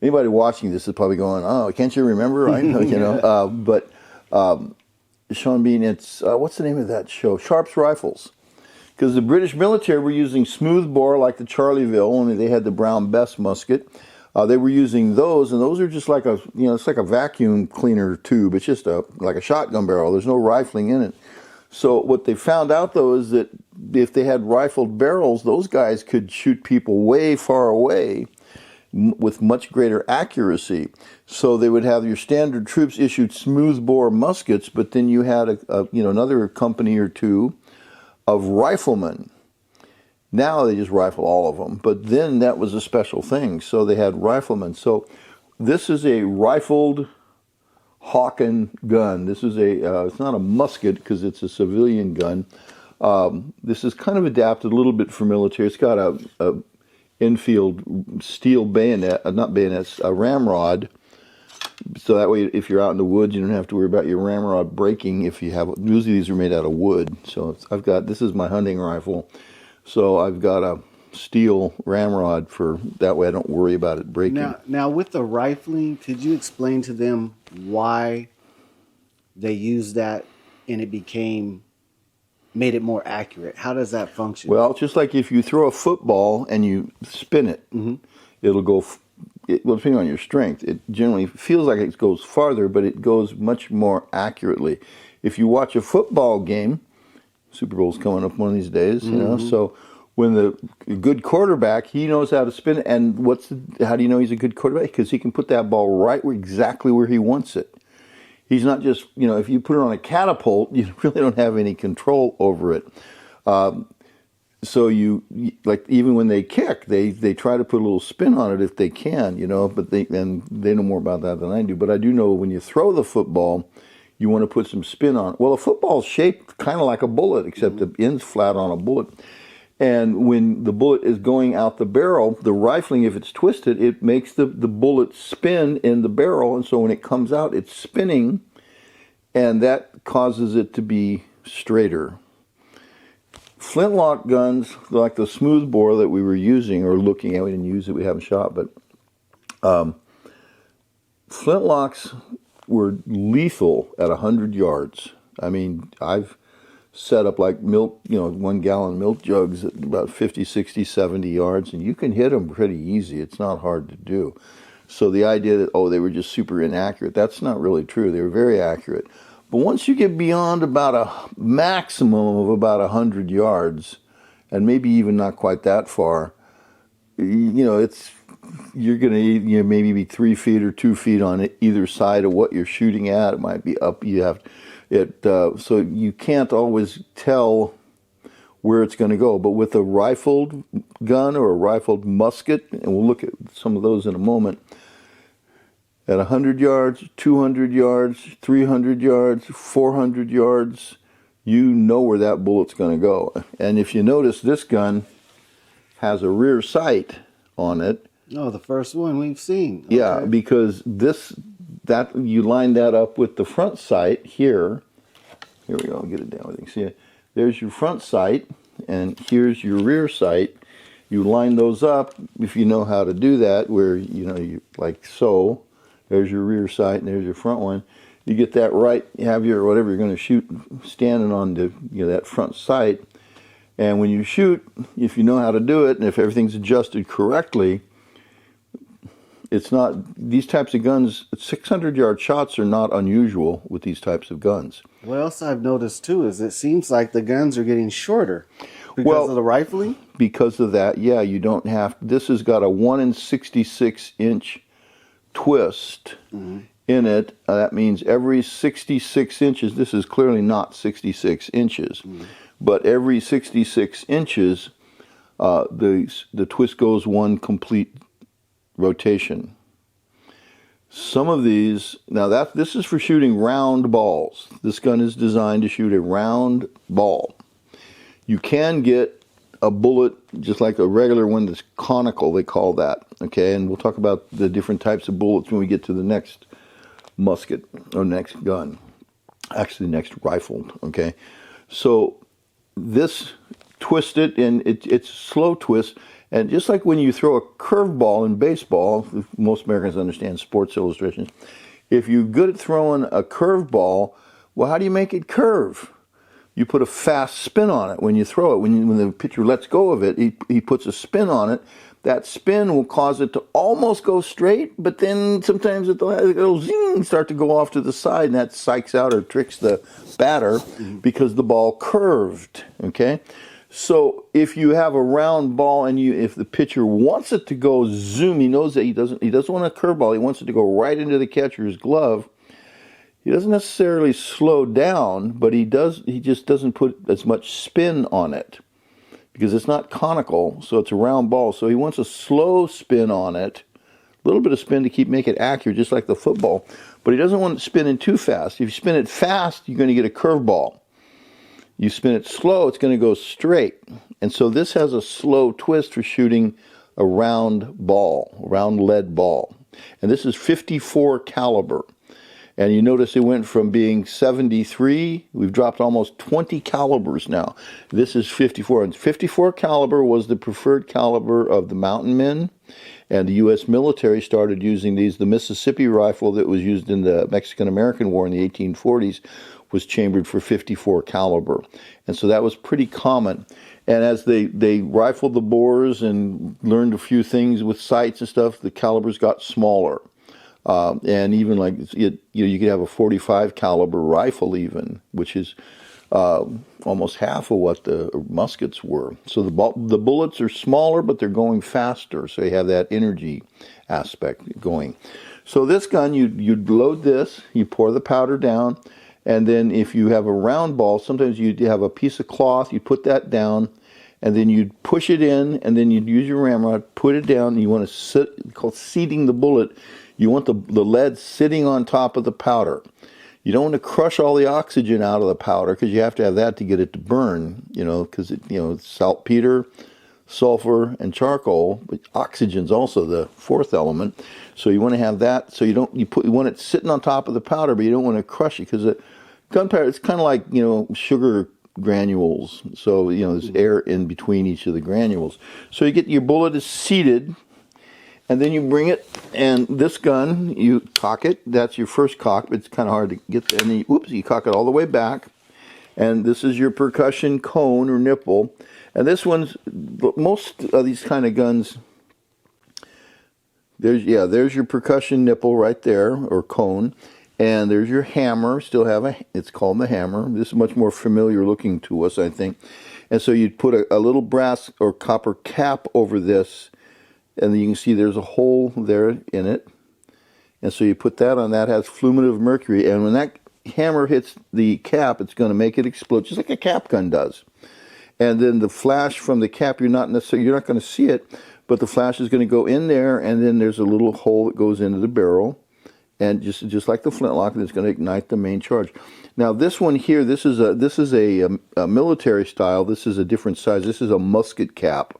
Anybody watching this is probably going, "Oh, can't you remember?" I know, but Sean Bean, it's what's the name of that show? Sharp's Rifles, because the British military were using smooth bore like the Charlieville, only they had the Brown Bess musket. They were using those, and those are just like it's like a vacuum cleaner tube. It's just like a shotgun barrel. There's no rifling in it. So what they found out, though, is that if they had rifled barrels, those guys could shoot people way far away with much greater accuracy. So they would have your standard troops issued smooth bore muskets, but then you had another company or two of riflemen. Now they just rifle all of them, but then that was a special thing. So they had riflemen. So this is a rifled Hawken gun. This is it's not a musket because it's a civilian gun. This is kind of adapted a little bit for military. It's got a infield steel bayonet, not bayonets, a ramrod. So that way, if you're out in the woods, you don't have to worry about your ramrod breaking. Usually these are made out of wood. So this is my hunting rifle. So I've got a steel ramrod for that way I don't worry about it breaking. Now with the rifling, could you explain to them why they used that and it made it more accurate? How does that function? Well, just like if you throw a football and you spin it, it'll go. Depending on your strength, it generally feels like it goes farther, but it goes much more accurately. If you watch a football game, Super Bowl's coming up one of these days, so when the good quarterback, he knows how to spin it, and how do you know he's a good quarterback? Because he can put that ball right exactly where he wants it. he's not just, if you put it on a catapult, you really don't have any control over it. So like even when they kick, they try to put a little spin on it if they can, but they know more about that than I do. But I do know when you throw the football, you want to put some spin on it. Well, a football is shaped kind of like a bullet, except the end's flat on a bullet. And when the bullet is going out the barrel, the rifling, if it's twisted, it makes the bullet spin in the barrel. And so when it comes out, it's spinning, and that causes it to be straighter. Flintlock guns, like the smoothbore that we were using or looking at, we didn't use it, we haven't shot, but flintlocks were lethal at 100 yards. I mean, I've set up like milk, 1 gallon milk jugs at about 50, 60, 70 yards, and you can hit them pretty easy. It's not hard to do. So the idea that, they were just super inaccurate, that's not really true. They were very accurate. But once you get beyond about a maximum of about 100 yards, and maybe even not quite that far, you're going to maybe be 3 feet or 2 feet on either side of what you're shooting at. It might be up. So you can't always tell where it's going to go. But with a rifled gun or a rifled musket, and we'll look at some of those in a moment, at 100 yards, 200 yards, 300 yards, 400 yards, you know where that bullet's going to go. And if you notice, this gun has a rear sight on it. Oh, the first one we've seen. Okay. Yeah, because that you line that up with the front sight here. Here we go, I'll get it down with you. See, there's your front sight, and here's your rear sight. You line those up, if you know how to do that, where, you like so. There's your rear sight, and there's your front one. You get that right, you have your whatever you're going to shoot standing on that front sight. And when you shoot, if you know how to do it, and if everything's adjusted correctly, it's not, these types of guns, 600-yard shots are not unusual with these types of guns. What else I've noticed, too, is it seems like the guns are getting shorter because of the rifling. Because of that, yeah, you don't have, this has got a 1 in 66-inch twist in it. That means every 66 inches, this is clearly not 66 inches, but every 66 inches, the twist goes one complete rotation. Some of these, now this is for shooting round balls. This gun is designed to shoot a round ball. You can get a bullet just like a regular one that's conical, they call that, okay? And we'll talk about the different types of bullets when we get to the next musket or next gun, actually next rifle, okay? So this twisted, and it's slow twist. And just like when you throw a curveball in baseball, most Americans understand Sports Illustrations, if you're good at throwing a curveball, well, how do you make it curve? You put a fast spin on it when you throw it. When the pitcher lets go of it, he puts a spin on it. That spin will cause it to almost go straight, but then sometimes it'll zing, start to go off to the side, and that psychs out or tricks the batter because the ball curved, okay? So if you have a round ball and if the pitcher wants it to go zoom, he knows that he doesn't want a curveball. He wants it to go right into the catcher's glove. He doesn't necessarily slow down, but he just doesn't put as much spin on it because it's not conical, so it's a round ball. So he wants a slow spin on it, a little bit of spin to make it accurate, just like the football. But he doesn't want it spinning too fast. If you spin it fast, you're going to get a curveball. You spin it slow, it's going to go straight. And so this has a slow twist for shooting a round ball, a round lead ball. And this is 54 caliber. And you notice it went from being 73, we've dropped almost 20 calibers now. This is 54. And 54 caliber was the preferred caliber of the mountain men. And the U.S. military started using these. The Mississippi rifle that was used in the Mexican-American War in the 1840s was chambered for 54 caliber. And so that was pretty common. And as they rifled the bores and learned a few things with sights and stuff, the calibers got smaller. And even like you could have a 45 caliber rifle even, which is almost half of what the muskets were. So the bullets are smaller, but they're going faster. So you have that energy aspect going. So this gun, you'd load this, you pour the powder down, and then if you have a round ball, sometimes you'd have a piece of cloth, you put that down, and then you'd push it in, and then you'd use your ramrod, put it down, and you want to sit, it's called seating the bullet. You want the lead sitting on top of the powder. You don't want to crush all the oxygen out of the powder, because you have to have that to get it to burn, because it's saltpeter, sulfur, and charcoal, but oxygen's also the fourth element. So you want to have that, so you want it sitting on top of the powder, but you don't want to crush it, because the gunpowder, it's kind of like, sugar granules. So, there's air in between each of the granules. So your bullet is seated, and then you bring it, and this gun, you cock it. That's your first cock, but it's kind of hard to get there. And then you cock it all the way back. And this is your percussion cone or nipple. And this one's, most of these kind of guns, there's your percussion nipple right there, or cone. And there's your hammer, it's called the hammer. This is much more familiar looking to us, I think. And so you'd put a little brass or copper cap over this, and then you can see there's a hole there in it. And so you put that on, that has fluid of mercury, and when that hammer hits the cap, it's going to make it explode, just like a cap gun does. And then the flash from the cap, you're not going to see it, but the flash is going to go in there, and then there's a little hole that goes into the barrel. And just like the flintlock, it's going to ignite the main charge. Now this one here, this is a military style. This is a different size. This is a musket cap.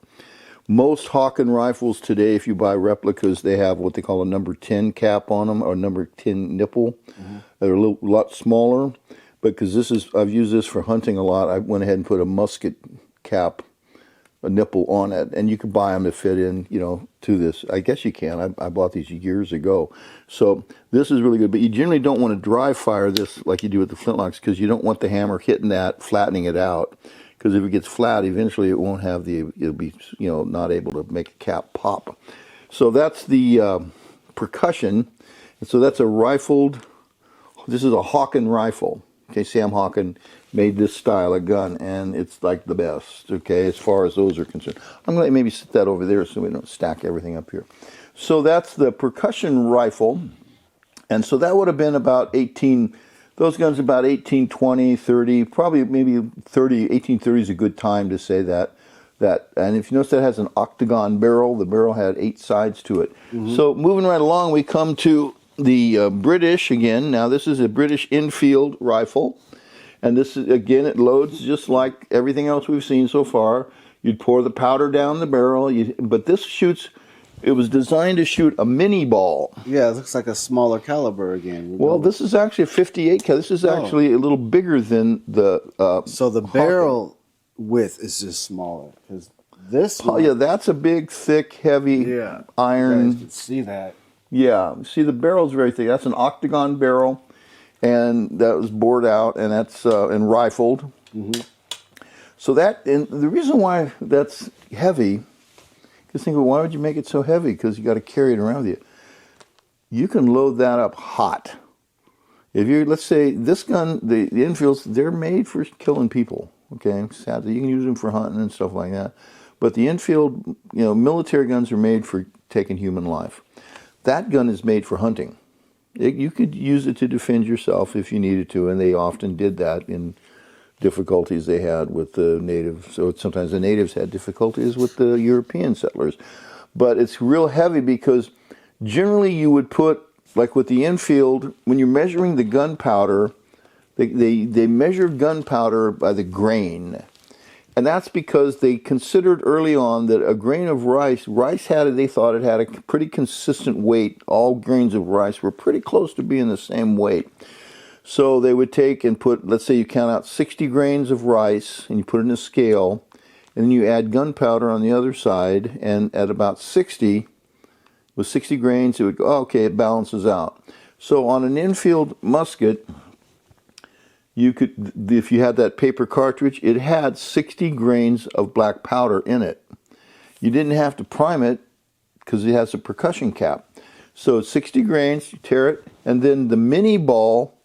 Most Hawken rifles today, if you buy replicas, they have what they call a number 10 cap on them, or number 10 nipple. Mm-hmm. They're a lot smaller, but because I've used this for hunting a lot, I went ahead and put a musket cap, a nipple on it, and you can buy them to fit in, to this. I guess you can. I bought these years ago. So this is really good, but you generally don't want to dry fire this like you do with the flintlocks, because you don't want the hammer hitting that, flattening it out, because if it gets flat, eventually it won't have it'll be, not able to make a cap pop. So that's the percussion. And so that's this is a Hawken rifle. Okay, Sam Hawken made this style of gun, and it's like the best, okay, as far as those are concerned. I'm going to maybe set that over there so we don't stack everything up here. So that's the percussion rifle, and so that would have been about those guns about 1820, 30, probably maybe 1830 is a good time to say that. And if you notice, that has an octagon barrel. The barrel had 8 sides to it. Mm-hmm. So moving right along, we come to the British again. Now this is a British Enfield rifle. And this is, again, it loads just like everything else we've seen so far. You'd pour the powder down the barrel, but this it was designed to shoot a mini ball. Yeah, it looks like a smaller caliber again. Well, this is actually a 58 cal. This is actually a little bigger than the So the barrel width is just smaller, because this one, yeah, that's a big, thick, heavy iron. You guys can see that. Yeah, see, the barrel's very thick. That's an octagon barrel. And that was bored out, and that's and rifled. Mm-hmm. So and the reason why that's heavy, because think, well, why would you make it so heavy? Because you got to carry it around with you. You can load that up hot. Let's say this gun, the Enfields, they're made for killing people. Okay, sadly, you can use them for hunting and stuff like that. But the Enfield, military guns are made for taking human life. That gun is made for hunting. You could use it to defend yourself if you needed to, and they often did that in difficulties they had with the natives. So sometimes the natives had difficulties with the European settlers. But it's real heavy, because generally you would put, like with the Enfield, when you're measuring the gunpowder, they measure gunpowder by the grain. And that's because they considered early on that a grain of rice they thought it had a pretty consistent weight. All grains of rice were pretty close to being the same weight. So they would take and put, let's say you count out 60 grains of rice, and you put it in a scale, and then you add gunpowder on the other side, and at about 60, with 60 grains, it would go, okay, it balances out. So on an Enfield musket, you could, if you had that paper cartridge, it had 60 grains of black powder in it. You didn't have to prime it because it has a percussion cap. So 60 grains, you tear it, and then the mini ball,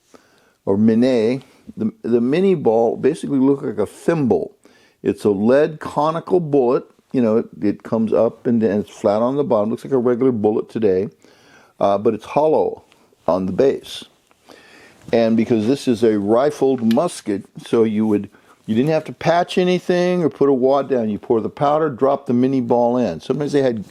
or Minié, the mini ball basically looks like a thimble. It's a lead conical bullet. It comes up and then it's flat on the bottom. Looks like a regular bullet today. but it's hollow on the base. And because this is a rifled musket, so you didn't have to patch anything or put a wad down. You pour the powder, drop the mini ball in. Sometimes they had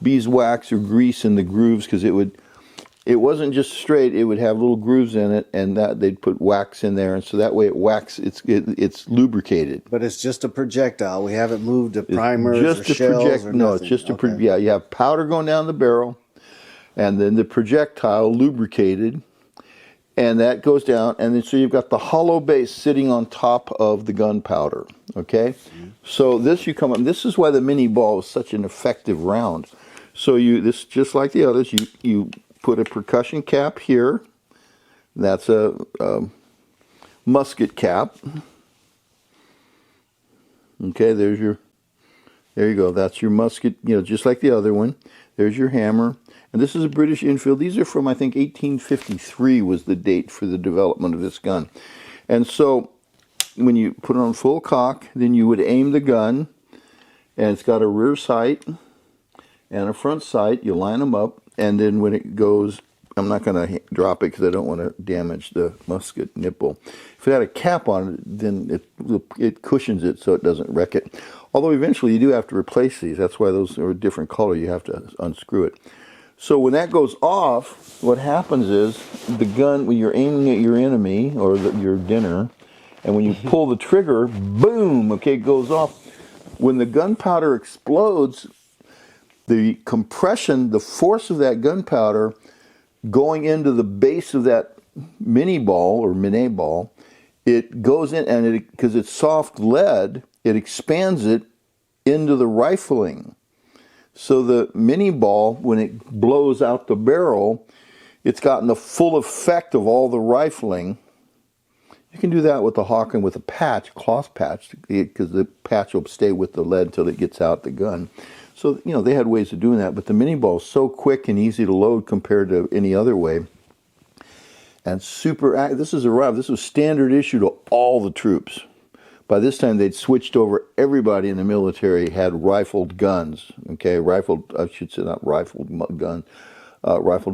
beeswax or grease in the grooves because it wasn't just straight. It would have little grooves in it, and that they'd put wax in there, and so that way it's lubricated. But it's just a projectile. We haven't moved to primers Just or to shells project. or No, nothing. it's just to Okay. yeah. You have powder going down the barrel, and then the projectile lubricated. And that goes down, and then so you've got the hollow base sitting on top of the gunpowder. Okay, so this this is why the mini ball is such an effective round. So this just like the others, you put a percussion cap here. That's a musket cap. Okay, there you go. That's your musket. Just like the other one. There's your hammer. And this is a British Enfield. These are from, I think, 1853 was the date for the development of this gun. And so when you put it on full cock, then you would aim the gun, and it's got a rear sight and a front sight. You line them up, and then when it goes, I'm not going to drop it because I don't want to damage the musket nipple. If it had a cap on it, then it cushions it so it doesn't wreck it. Although eventually you do have to replace these. That's why those are a different color. You have to unscrew it. So when that goes off, what happens is the gun, when you're aiming at your enemy or your dinner, and when you pull the trigger, boom, okay, it goes off. When the gunpowder explodes, the compression, the force of that gunpowder going into the base of that mini ball or Minié ball, it goes in, and because it's soft lead, it expands it into the rifling. So the mini ball, when it blows out the barrel, it's gotten the full effect of all the rifling. You can do that with the Hawken with a patch, cloth patch, because the patch will stay with the lead till it gets out the gun. So, they had ways of doing that, but the mini ball is so quick and easy to load compared to any other way. And this was standard issue to all the troops. By this time, they'd switched over. Everybody in the military had rifled guns. Okay, rifled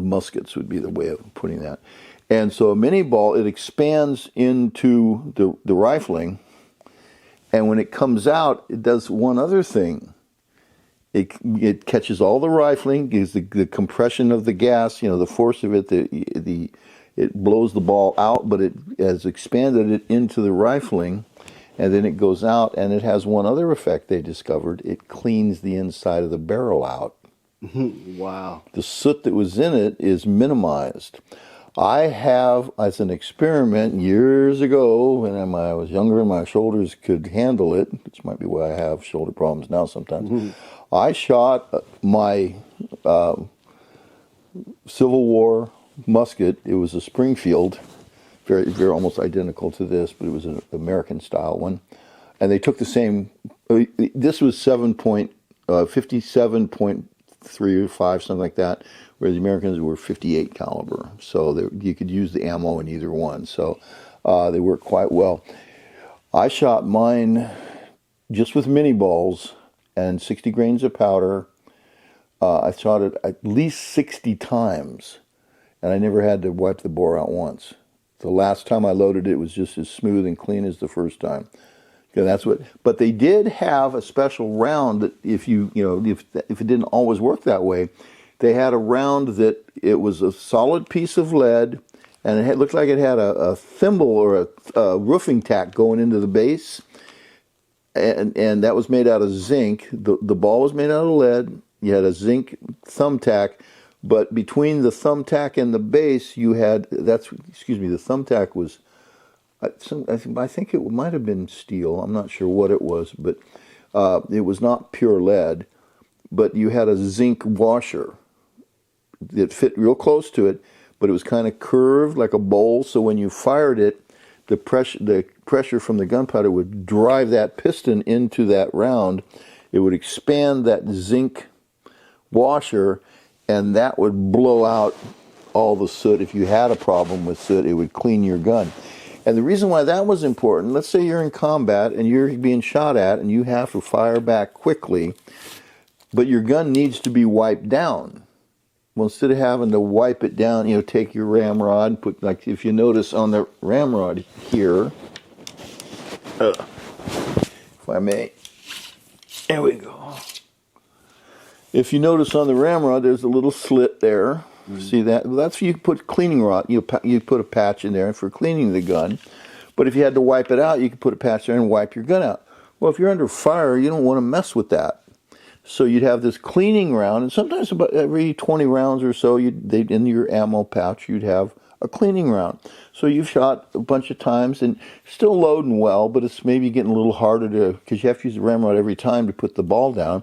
muskets would be the way of putting that. And so a mini ball, it expands into the rifling, and when it comes out, it does one other thing. It catches all the rifling, gives the compression of the gas, the force of it, it blows the ball out, but it has expanded it into the rifling. And then it goes out, and it has one other effect they discovered. It cleans the inside of the barrel out. Wow. The soot that was in it is minimized. I have, as an experiment years ago, when I was younger and my shoulders could handle it, which might be why I have shoulder problems now sometimes, I shot my Civil War musket. It was a Springfield. Very, very almost identical to this, but it was an American style one. And they took the same, this was 57.3 or 5, something like that, where the Americans were 58 caliber. So you could use the ammo in either one. So they worked quite well. I shot mine just with mini balls and 60 grains of powder. I shot it at least 60 times, and I never had to wipe the bore out once. The last time I loaded it was just as smooth and clean as the first time. But they did have a special round that if it didn't always work that way, they had a round that it was a solid piece of lead, and it looked like it had a thimble or a roofing tack going into the base, and that was made out of zinc. The ball was made out of lead. You had a zinc thumbtack. But between the thumbtack and the base, the thumbtack was, I think it might have been steel. I'm not sure what it was, but it was not pure lead. But you had a zinc washer that fit real close to it, but it was kind of curved like a bowl. So when you fired it, the pressure from the gunpowder would drive that piston into that round. It would expand that zinc washer, and that would blow out all the soot. If you had a problem with soot, it would clean your gun. And the reason why that was important, let's say you're in combat and you're being shot at and you have to fire back quickly, but your gun needs to be wiped down. well, instead of having to wipe it down, take your ramrod and put, like, if you notice on the ramrod here, if I may, there we go. If you notice on the ramrod, there's a little slit there. See that? Well, that's you put cleaning rod. You put a patch in there for cleaning the gun. But if you had to wipe it out, you could put a patch there and wipe your gun out. Well, if you're under fire, you don't want to mess with that. So you'd have this cleaning round, and sometimes about every 20 rounds or so, in your ammo pouch, you'd have a cleaning round. So you've shot a bunch of times and still loading well, but it's maybe getting a little harder because you have to use the ramrod every time to put the ball down.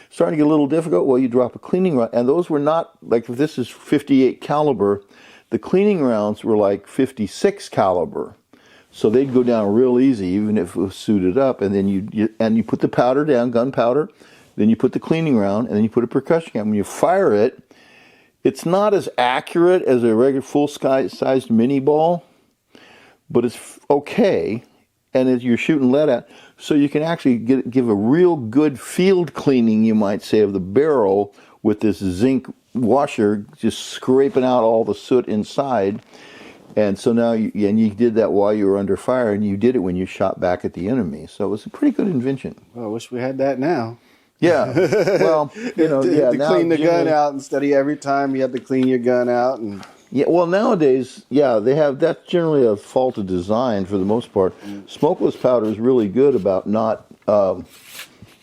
Starting to get a little difficult. Well, you drop a cleaning round, and those were not like, if this is 58 caliber, the cleaning rounds were like 56 caliber. So they'd go down real easy, even if it was suited up. And then you put the powder down, gunpowder. Then you put the cleaning round, and then you put a percussion cap. When you fire it, it's not as accurate as a regular full-sized mini ball, but it's okay. And as you're shooting lead at, so you can actually give a real good field cleaning, you might say, of the barrel with this zinc washer, just scraping out all the soot inside. And so now, you did that while you were under fire, and you did it when you shot back at the enemy. So it was a pretty good invention. Well, I wish we had that now. Yeah. Well, to clean the gun out instead of every time you have to clean your gun out. And yeah, well, nowadays, they have, that's generally a fault of design for the most part. Smokeless powder is really good about not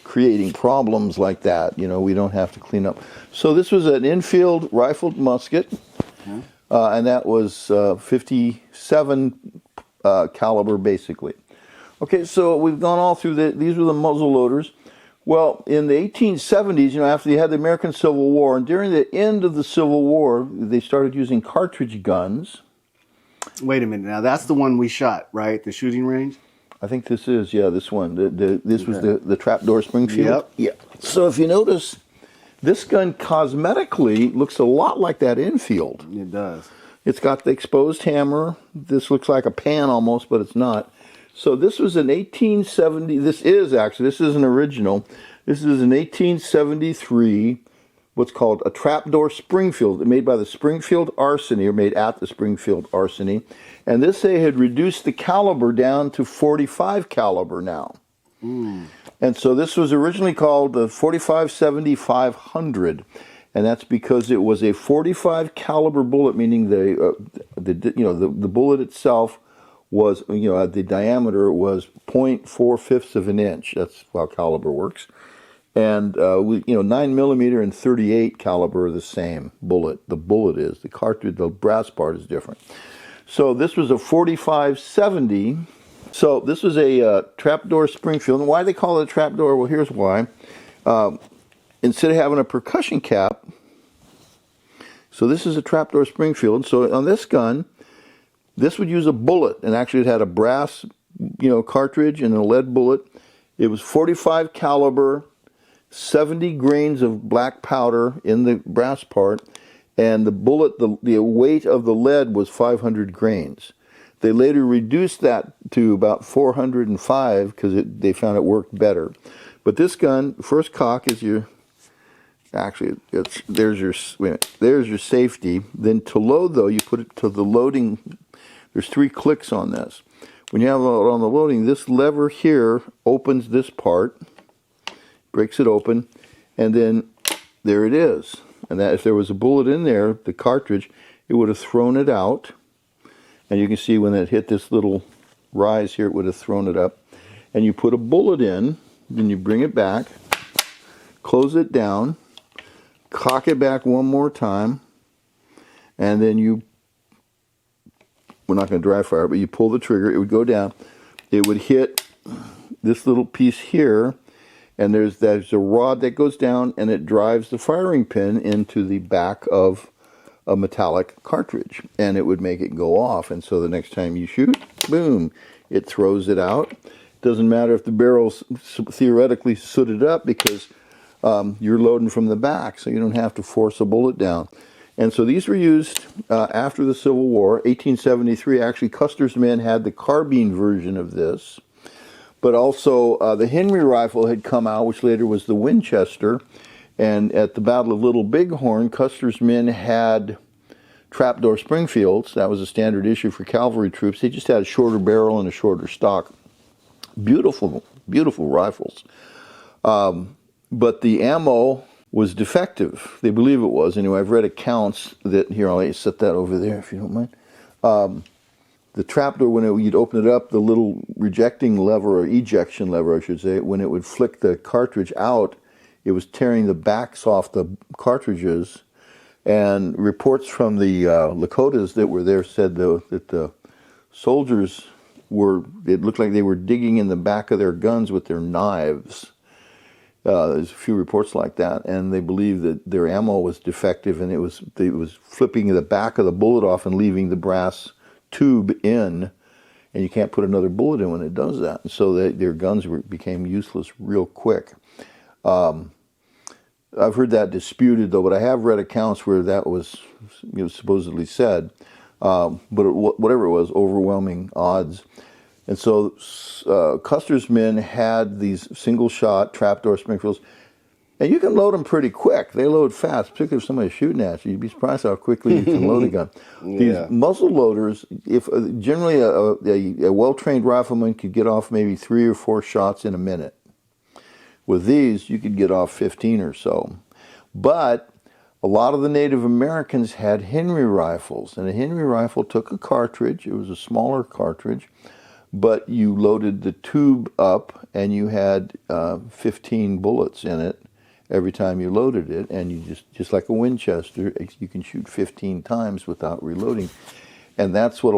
creating problems like that. We don't have to clean up. So this was an infield rifled musket, and that was 57 caliber basically. Okay, so we've gone all through these were the muzzle loaders. Well, in the 1870s, after you had the American Civil War, and during the end of the Civil War, they started using cartridge guns. Wait a minute. Now, that's the one we shot, right? The shooting range? I think this is, this one. This was the Trapdoor Springfield. Yep. Yeah. So if you notice, this gun cosmetically looks a lot like that Enfield. It does. It's got the exposed hammer. This looks like a pan almost, but it's not. So this was an 1870, this is an original. This is an 1873, what's called a Trapdoor Springfield, made by the Springfield Arsenal, or made at the Springfield Arsenal. And this, they had reduced the caliber down to 45 caliber now. And so this was originally called the 45-70-500. And that's because it was a 45 caliber bullet, meaning the bullet itself was, the diameter was 0.4 of an inch. That's how caliber works. And, 9mm and 38 caliber are the same bullet. The bullet is. The cartridge, the brass part is different. So this was a 45-70. So this was a Trapdoor Springfield. And why they call it a trapdoor? Well, here's why. Instead of having a percussion cap, so this is a Trapdoor Springfield. So on this gun, this would use a bullet, and actually it had a brass, cartridge and a lead bullet. It was 45 caliber, 70 grains of black powder in the brass part, and the bullet, the weight of the lead was 500 grains. They later reduced that to about 405 because they found it worked better. But this gun, first cock is your, there's your safety. Then to load, though, you put it to the loading. There's 3 clicks on this. When you have it on the loading, this lever here opens this part, breaks it open, and then there it is. And that if there was a bullet in there, the cartridge, it would have thrown it out. And you can see when it hit this little rise here, it would have thrown it up. And you put a bullet in, then you bring it back, close it down, cock it back one more time, and then we're not going to dry fire, but you pull the trigger, it would go down, it would hit this little piece here, and there's a rod that goes down, and it drives the firing pin into the back of a metallic cartridge, and it would make it go off. And so the next time you shoot, boom, it throws it out. Doesn't matter if the barrel's theoretically sooted up, because you're loading from the back, so you don't have to force a bullet down. And so these were used after the Civil War. 1873, actually, Custer's men had the carbine version of this. But also the Henry rifle had come out, which later was the Winchester. And at the Battle of Little Bighorn, Custer's men had Trapdoor Springfields. That was a standard issue for cavalry troops. They just had a shorter barrel and a shorter stock. Beautiful, beautiful rifles. But the ammo was defective. They believe it was. Anyway, I've read accounts that, here, I'll let you set that over there if you don't mind. The trapdoor, when you'd open it up, the little rejecting lever, or ejection lever, I should say, when it would flick the cartridge out, it was tearing the backs off the cartridges. And reports from the Lakotas that were there said that the soldiers it looked like they were digging in the back of their guns with their knives. There's a few reports like that, and they believe that their ammo was defective, and it was flipping the back of the bullet off and leaving the brass tube in, and you can't put another bullet in when it does that. And so their guns became useless real quick. I've heard that disputed, though, but I have read accounts where that was supposedly said. But whatever it was, overwhelming odds. And so Custer's men had these single-shot Trapdoor Springfields, and you can load them pretty quick. They load fast, particularly if somebody's shooting at you. You'd be surprised how quickly you can load a gun. Yeah. These muzzle loaders, if generally a well-trained rifleman could get off maybe 3 or 4 shots in a minute. With these, you could get off 15 or so. But a lot of the Native Americans had Henry rifles, and a Henry rifle took a cartridge. It was a smaller cartridge, but you loaded the tube up, and you had 15 bullets in it every time you loaded it, and you just like a Winchester, you can shoot 15 times without reloading. And that's what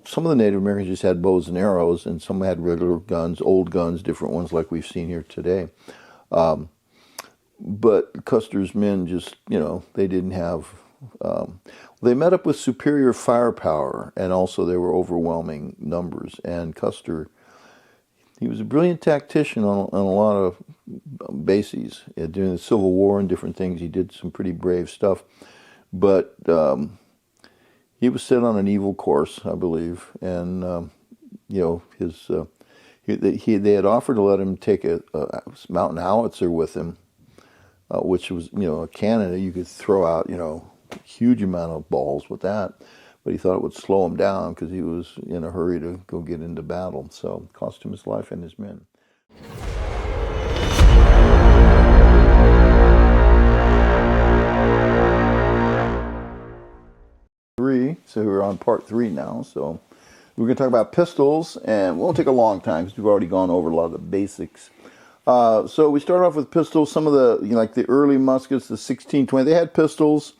some of the Native Americans just had bows and arrows, and some had regular guns, old guns, different ones like we've seen here today. But Custer's men just, they didn't have, they met up with superior firepower, and also there were overwhelming numbers. And Custer, he was a brilliant tactician on a lot of bases. During the Civil War and different things, he did some pretty brave stuff. But he was set on an evil course, I believe. And, they had offered to let him take a mountain howitzer with him, which was, a cannon that you could throw out, a huge amount of balls with that. But he thought it would slow him down because he was in a hurry to go get into battle. So it cost him his life and his men. So we're on part 3 now. So we're going to talk about pistols, and it won't take a long time because we've already gone over a lot of the basics. So we start off with pistols. Some of the, like the early muskets, the 1620, they had pistols.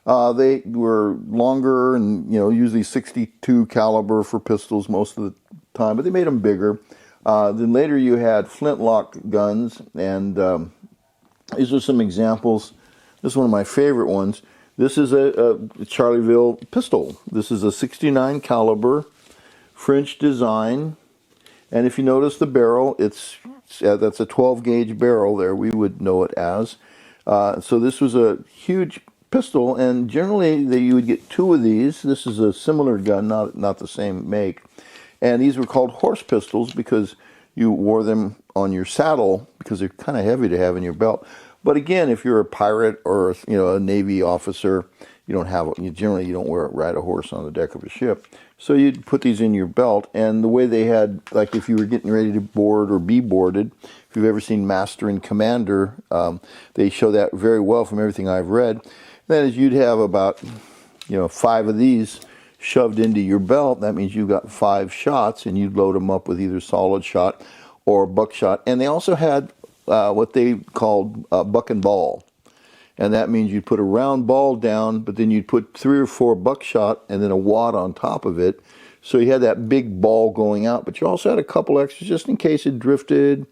They were longer and, usually 62 caliber for pistols most of the time, but they made them bigger. Then later you had flintlock guns, and these are some examples. This is one of my favorite ones. This is a Charleville pistol. This is a 69 caliber French design, and if you notice the barrel, that's a 12 gauge barrel there, we would know it as. So this was a huge pistol, and generally you would get 2 of these. This is a similar gun, not the same make, and these were called horse pistols because you wore them on your saddle because they're kind of heavy to have in your belt. But again, if you're a pirate or a Navy officer, you don't ride a horse on the deck of a ship. So you'd put these in your belt, and the way they had, like if you were getting ready to board or be boarded, if you've ever seen Master and Commander, they show that very well from everything I've read. That is, you'd have about 5 of these shoved into your belt. That means you've got 5 shots, and you'd load them up with either solid shot or buckshot. And they also had what they called buck and ball. And that means you'd put a round ball down, but then you'd put 3 or 4 buckshot and then a wad on top of it. So you had that big ball going out, but you also had a couple extras just in case it drifted,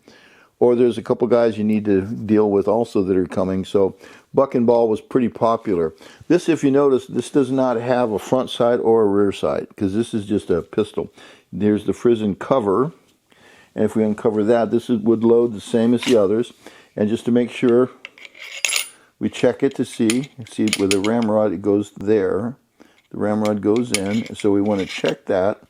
or there's a couple guys you need to deal with also that are coming. So buck and ball was pretty popular. This, if you notice, this does not have a front side or a rear side because this is just a pistol. There's the frizzen cover. And if we uncover that, this would load the same as the others. And just to make sure, we check it to see with the ramrod, it goes there. The ramrod goes in, so we want to check that.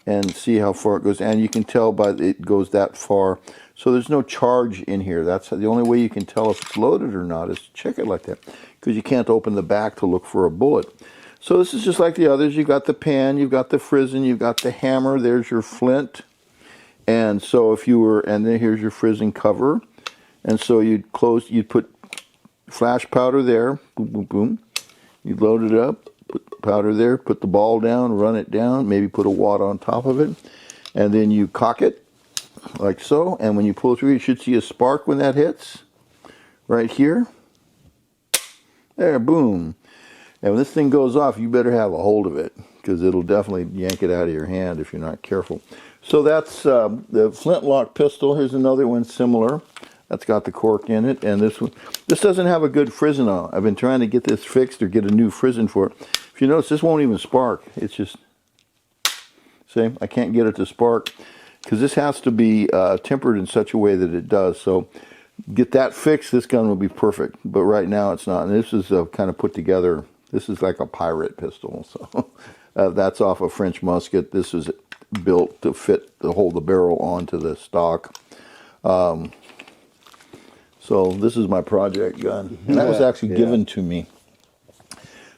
and see how far it goes. And you can tell by it goes that far. So there's no charge in here. That's the only way you can tell if it's loaded or not, is to check it like that, because you can't open the back to look for a bullet. So this is just like the others. You've got the pan, you've got the frizzen, you've got the hammer. There's your flint. And so if you were, and then here's your frizzen cover. And so you'd put flash powder there, boom, boom, boom. You load it up, put the powder there, put the ball down, run it down, maybe put a wad on top of it, and then you cock it like so. And when you pull through, you should see a spark when that hits, right here. There, boom. And when this thing goes off, you better have a hold of it, because it'll definitely yank it out of your hand if you're not careful. So that's the Flintlock pistol. Here's another one similar. That's got the cork in it, and this doesn't have a good frizzen on it. I've been trying to get this fixed or get a new frizzen for it. If you notice, this won't even spark. It's just, see, I can't get it to spark, because this has to be tempered in such a way that it does. So get that fixed, this gun will be perfect. But right now it's not. And this is kind of put together. This is like a pirate pistol. So that's off a French musket. This is built to hold the barrel onto the stock. So this is my project gun, and that was actually given to me.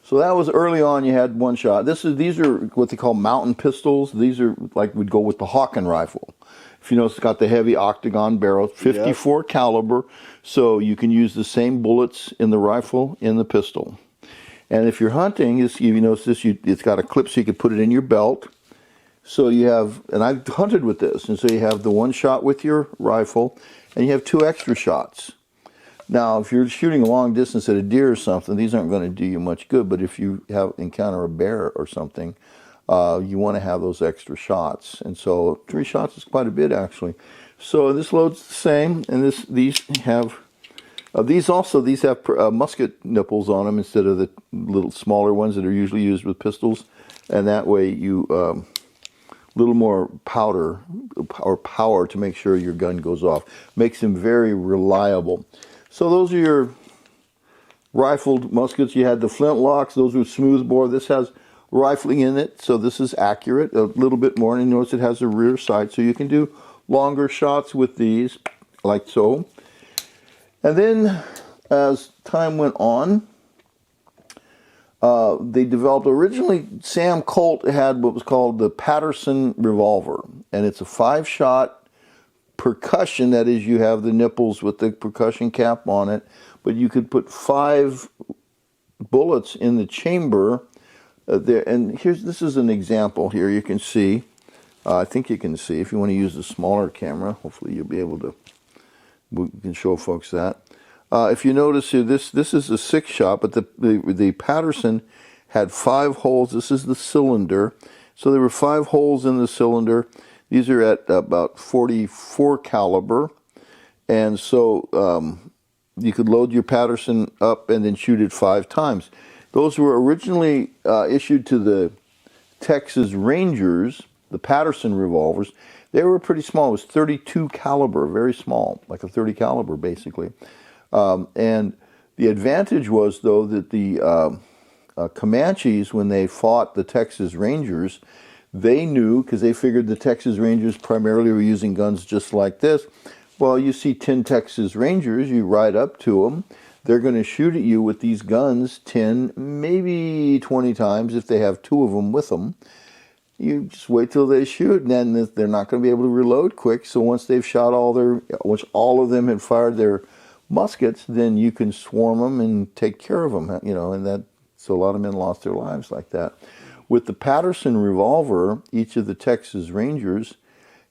So that was early on. You had one shot. These are what they call mountain pistols. These are like would go with the Hawken rifle. If you notice, it's got the heavy octagon barrel, 54 caliber, so you can use the same bullets in the rifle in the pistol. And if you're hunting, if you notice this, it's got a clip so you can put it in your belt. So you have, and I've hunted with this, and so you have the one shot with your rifle, and you have 2 extra shots. Now, if you're shooting a long distance at a deer or something, these aren't going to do you much good. But if you encounter a bear or something, you want to have those extra shots. And so 3 shots is quite a bit, actually. So this loads the same, and these have musket nipples on them instead of the little smaller ones that are usually used with pistols. And that way you little more powder or power to make sure your gun goes off. Makes them very reliable. So those are your rifled muskets. You had the Flintlocks. Those were smoothbore. This has rifling in it, so this is accurate a little bit more. And you notice it has a rear sight, so you can do longer shots with these, like so. And then as time went on, they developed, originally Sam Colt had what was called the Patterson Revolver, and it's a 5-shot percussion. That is, you have the nipples with the percussion cap on it, but you could put 5 bullets in the chamber there. And this is an example here. You can see, I think you can see, if you want to use a smaller camera, hopefully you'll be able to, we can show folks that. If you notice here, this is a 6-shot, but the Patterson had 5 holes. This is the cylinder. So there were 5 holes in the cylinder. These are at about 44 caliber. And so you could load your Patterson up and then shoot it 5 times. Those were originally issued to the Texas Rangers, the Patterson revolvers. They were pretty small. It was 32 caliber, very small, like a 30 caliber basically. And the advantage was, though, that the Comanches, when they fought the Texas Rangers, they knew, because they figured the Texas Rangers primarily were using guns just like this. Well, you see 10 Texas Rangers, you ride up to them, they're going to shoot at you with these guns 10, maybe 20 times if they have 2 of them with them. You just wait till they shoot, and then they're not going to be able to reload quick. So once they've shot once all of them had fired their muskets, then you can swarm them and take care of them, and so a lot of men lost their lives like that. With the Patterson revolver, each of the Texas Rangers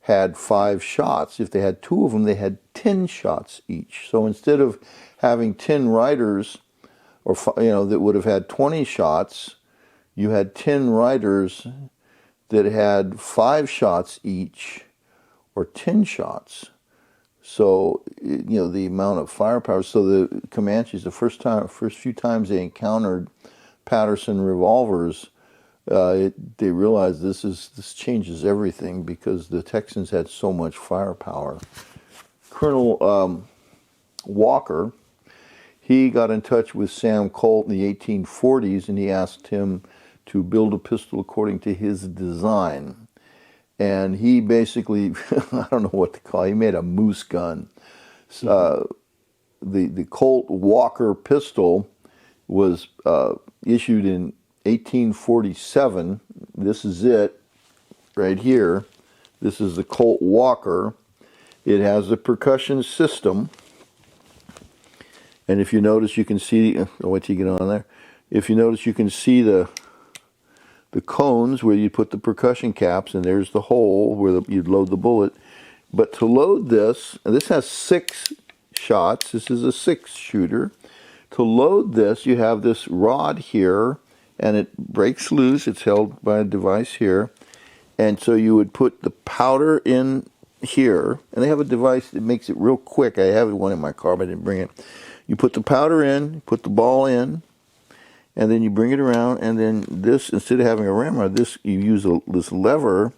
had 5 shots. If they had 2 of them, they had 10 shots each. So instead of having 10 riders, or that would have had 20 shots, you had 10 riders that had 5 shots each, or 10 shots. So, the amount of firepower. So the Comanches, the first few times they encountered Patterson revolvers, they realized this changes everything, because the Texans had so much firepower. Colonel Walker, he got in touch with Sam Colt in the 1840s, and he asked him to build a pistol according to his design. and he basically, I don't know what to call it, he made a moose gun. The Colt Walker pistol was issued in 1847. This is it right here. This is the Colt Walker. It has a percussion system. And if you notice, you can see, I'll wait till you get on there. If you notice, you can see the cones where you put the percussion caps, and there's the hole where you'd load the bullet. But to load this, and this has 6 shots. This is a 6-shooter. To load this, you have this rod here, and it breaks loose. It's held by a device here. And so you would put the powder in here, and they have a device that makes it real quick. I have one in my car, but I didn't bring it. You put the powder in, put the ball in, and then you bring it around, and then this, instead of having a ramrod, this, you use this lever.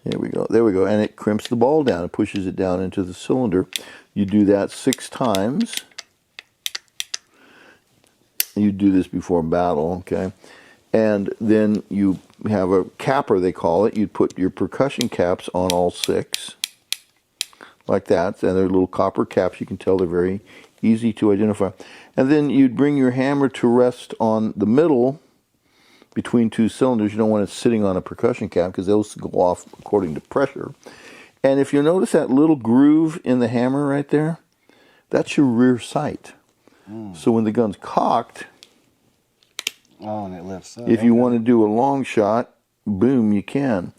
There we go, and it crimps the ball down. It pushes it down into the cylinder. You do that 6 times. You do this before battle, okay? And then you have a capper, they call it. You put your percussion caps on all 6, like that. And they're little copper caps. You can tell they're very easy to identify. And then you'd bring your hammer to rest on the middle between 2 cylinders. You don't want it sitting on a percussion cap because those go off according to pressure. And if you notice that little groove in the hammer right there, that's your rear sight. So when the gun's cocked, and it lifts up. if you want to do a long shot, boom, you can.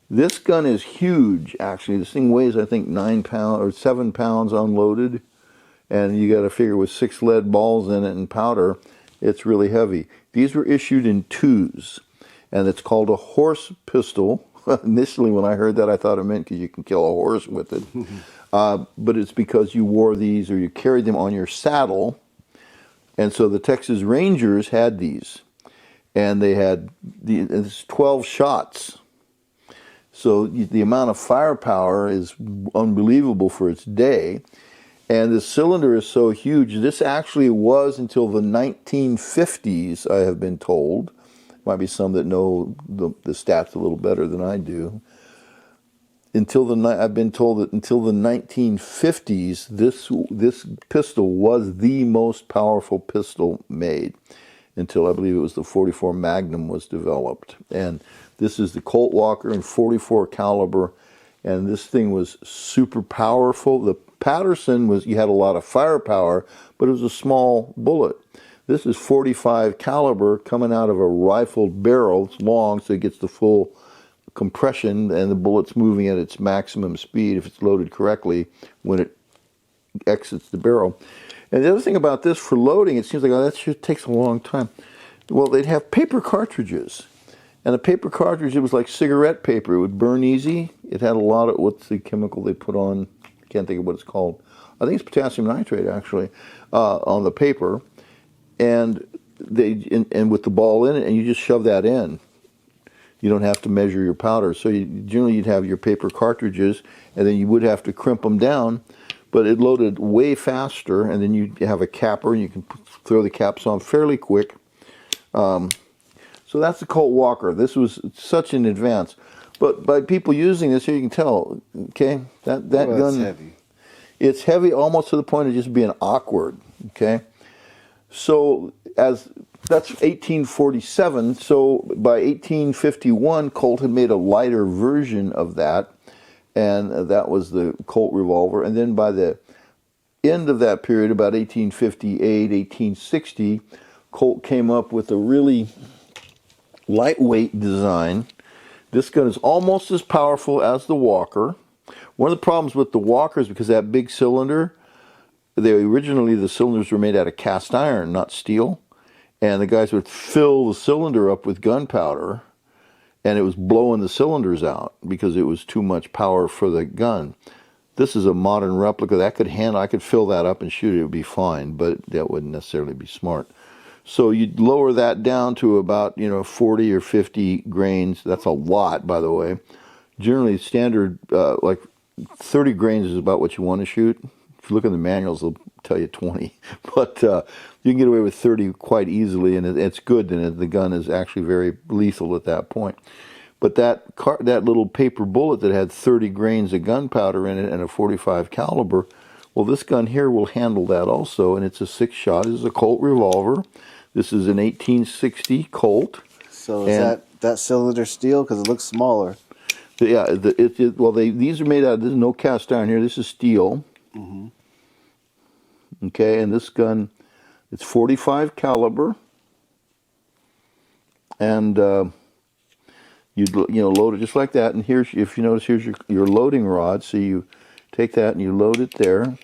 This gun is huge, actually. This thing weighs, I think, 9 pounds or 7 pounds unloaded. And you got to figure with 6 lead balls in it and powder, it's really heavy. These were issued in 2s, and it's called a horse pistol. Initially, when I heard that, I thought it meant because you can kill a horse with it. But it's because you wore these or you carried them on your saddle. And so the Texas Rangers had these. And they had it's 12 shots. So the amount of firepower is unbelievable for its day. And the cylinder is so huge. This actually was until the 1950s, I have been told. Might be some that know the stats a little better than I do. I've been told that until the 1950s, this pistol was the most powerful pistol made. Until I believe it was the 44 Magnum was developed. And this is the Colt Walker in 44 caliber. And this thing was super powerful. The Patterson you had a lot of firepower, but it was a small bullet. This is 45 caliber coming out of a rifled barrel. It's long, so it gets the full compression, and the bullet's moving at its maximum speed if it's loaded correctly when it exits the barrel. And the other thing about this, for loading, it seems like, that just takes a long time. Well, they'd have paper cartridges. And a paper cartridge, it was like cigarette paper. It would burn easy. It had a lot of, what's the chemical they put on? I can't think of what it's called. I think it's potassium nitrate, actually, on the paper. And with the ball in it, and you just shove that in. You don't have to measure your powder. So generally you'd have your paper cartridges, and then you would have to crimp them down. But it loaded way faster, and then you have a capper, and you can throw the caps on fairly quick. So that's the Colt Walker. This was such an advance. But by people using this, here you can tell, okay, that gun, it's heavy. It's heavy almost to the point of just being awkward, okay? So that's 1847. So by 1851, Colt had made a lighter version of that, and that was the Colt revolver. And then by the end of that period, about 1858, 1860, Colt came up with a really lightweight design. This gun is almost as powerful as the Walker. One of the problems with the Walker is because that big cylinder, originally the cylinders were made out of cast iron, not steel. And the guys would fill the cylinder up with gunpowder, and it was blowing the cylinders out because it was too much power for the gun. This is a modern replica. I could fill that up and shoot it. It would be fine, but that wouldn't necessarily be smart. So you'd lower that down to about 40 or 50 grains. That's a lot, by the way. Generally, standard, like 30 grains is about what you want to shoot. If you look in the manuals, they'll tell you 20. But you can get away with 30 quite easily, and it's good. And the gun is actually very lethal at that point. But that little paper bullet that had 30 grains of gunpowder in it and a 45 caliber, well, this gun here will handle that also, and it's a 6-shot. This is a Colt revolver. This is an 1860 Colt. So is that cylinder steel? Because it looks smaller. Yeah, these are made out. There's no cast iron here. This is steel. Mm-hmm. Okay, and this gun, it's 45 caliber, and you load it just like that. And here's, if you notice, here's your loading rod. So you take that and you load it there.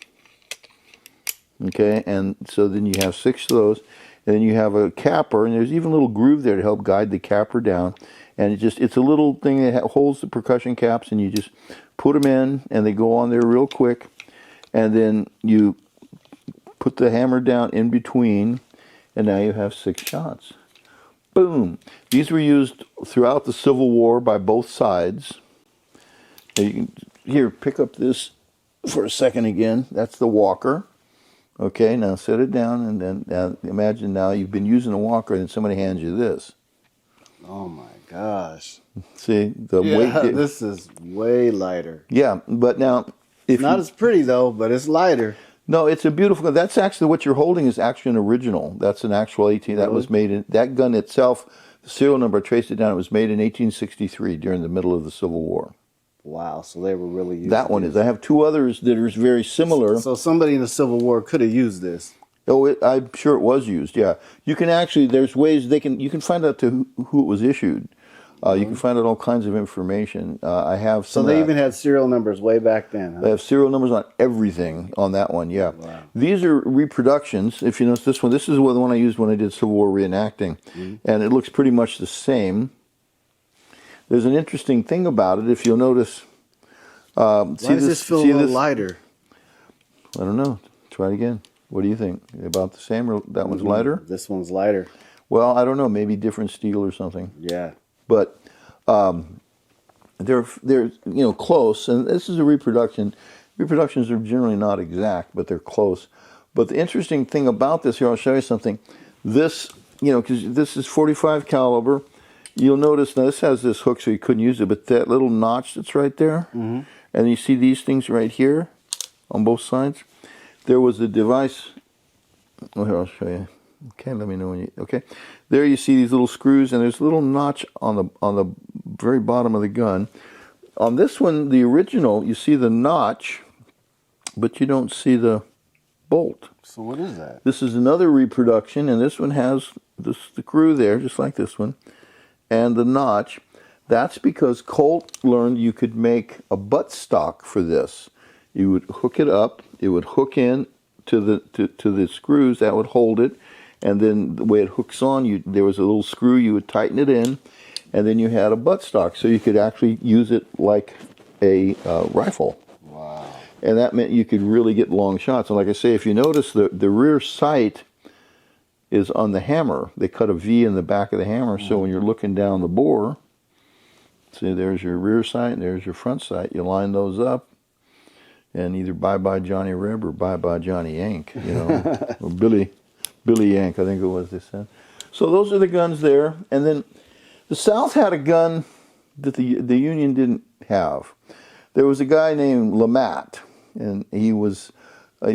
Okay, and so then you have 6 of those, and then you have a capper, and there's even a little groove there to help guide the capper down. And it's a little thing that holds the percussion caps, and you just put them in, and they go on there real quick. And then you put the hammer down in between, and now you have 6 shots. Boom! These were used throughout the Civil War by both sides. Now you can, here, pick up this for a second again. That's the walker. Okay, now set it down, and then imagine now you've been using a walker, and somebody hands you this. Oh my gosh! See the weight. This is way lighter. Yeah, but now it's not as pretty though, but it's lighter. No, it's a beautiful gun. That's actually what you're holding is actually an original. That's an actual 18 that was made in that gun itself. The serial number, I traced it down. It was made in 1863 during the middle of the Civil War. Wow, so they were really using that one is. I have 2 others that are very similar. So somebody in the Civil War could have used this. Oh, I'm sure it was used. Yeah, you can actually. There's ways you can find out who it was issued. You can find out all kinds of information. I have some. So they even had serial numbers way back then. Huh? They have serial numbers on everything on that one. Yeah, wow. These are reproductions. If you notice this one, this is the one I used when I did Civil War reenacting, and it looks pretty much the same. There's an interesting thing about it. If you'll notice, why does this feel a little lighter? I don't know. Try it again. What do you think? About the same, or that one's lighter? This one's lighter. Well, I don't know. Maybe different steel or something. Yeah. But they're close, and this is a reproduction. Reproductions are generally not exact, but they're close. But the interesting thing about this here, I'll show you something. This, because this is 45 caliber. You'll notice now this has this hook, so you couldn't use it. But that little notch that's right there, and you see these things right here on both sides. There was a device. Oh, here, I'll show you. Okay, let me know when you. Okay, there you see these little screws, and there's a little notch on the very bottom of the gun. On this one, the original, you see the notch, but you don't see the bolt. So what is that? This is another reproduction, and this one has the screw there, just like this one, and the notch. That's because Colt learned you could make a buttstock for this. You would hook it up. It would hook in to the screws that would hold it. And then the way it hooks on, there was a little screw, you would tighten it in, and then you had a buttstock. So you could actually use it like a rifle. Wow. And that meant you could really get long shots. And like I say, if you notice, the rear sight is on the hammer. They cut a V in the back of the hammer, so when you're looking down the bore, see, there's your rear sight and there's your front sight. You line those up, and either bye-bye Johnny Reb or bye-bye Johnny Yank, or Billy Yank, I think it was, they said. So those are the guns there. And then the South had a gun that the Union didn't have. There was a guy named LeMat, and he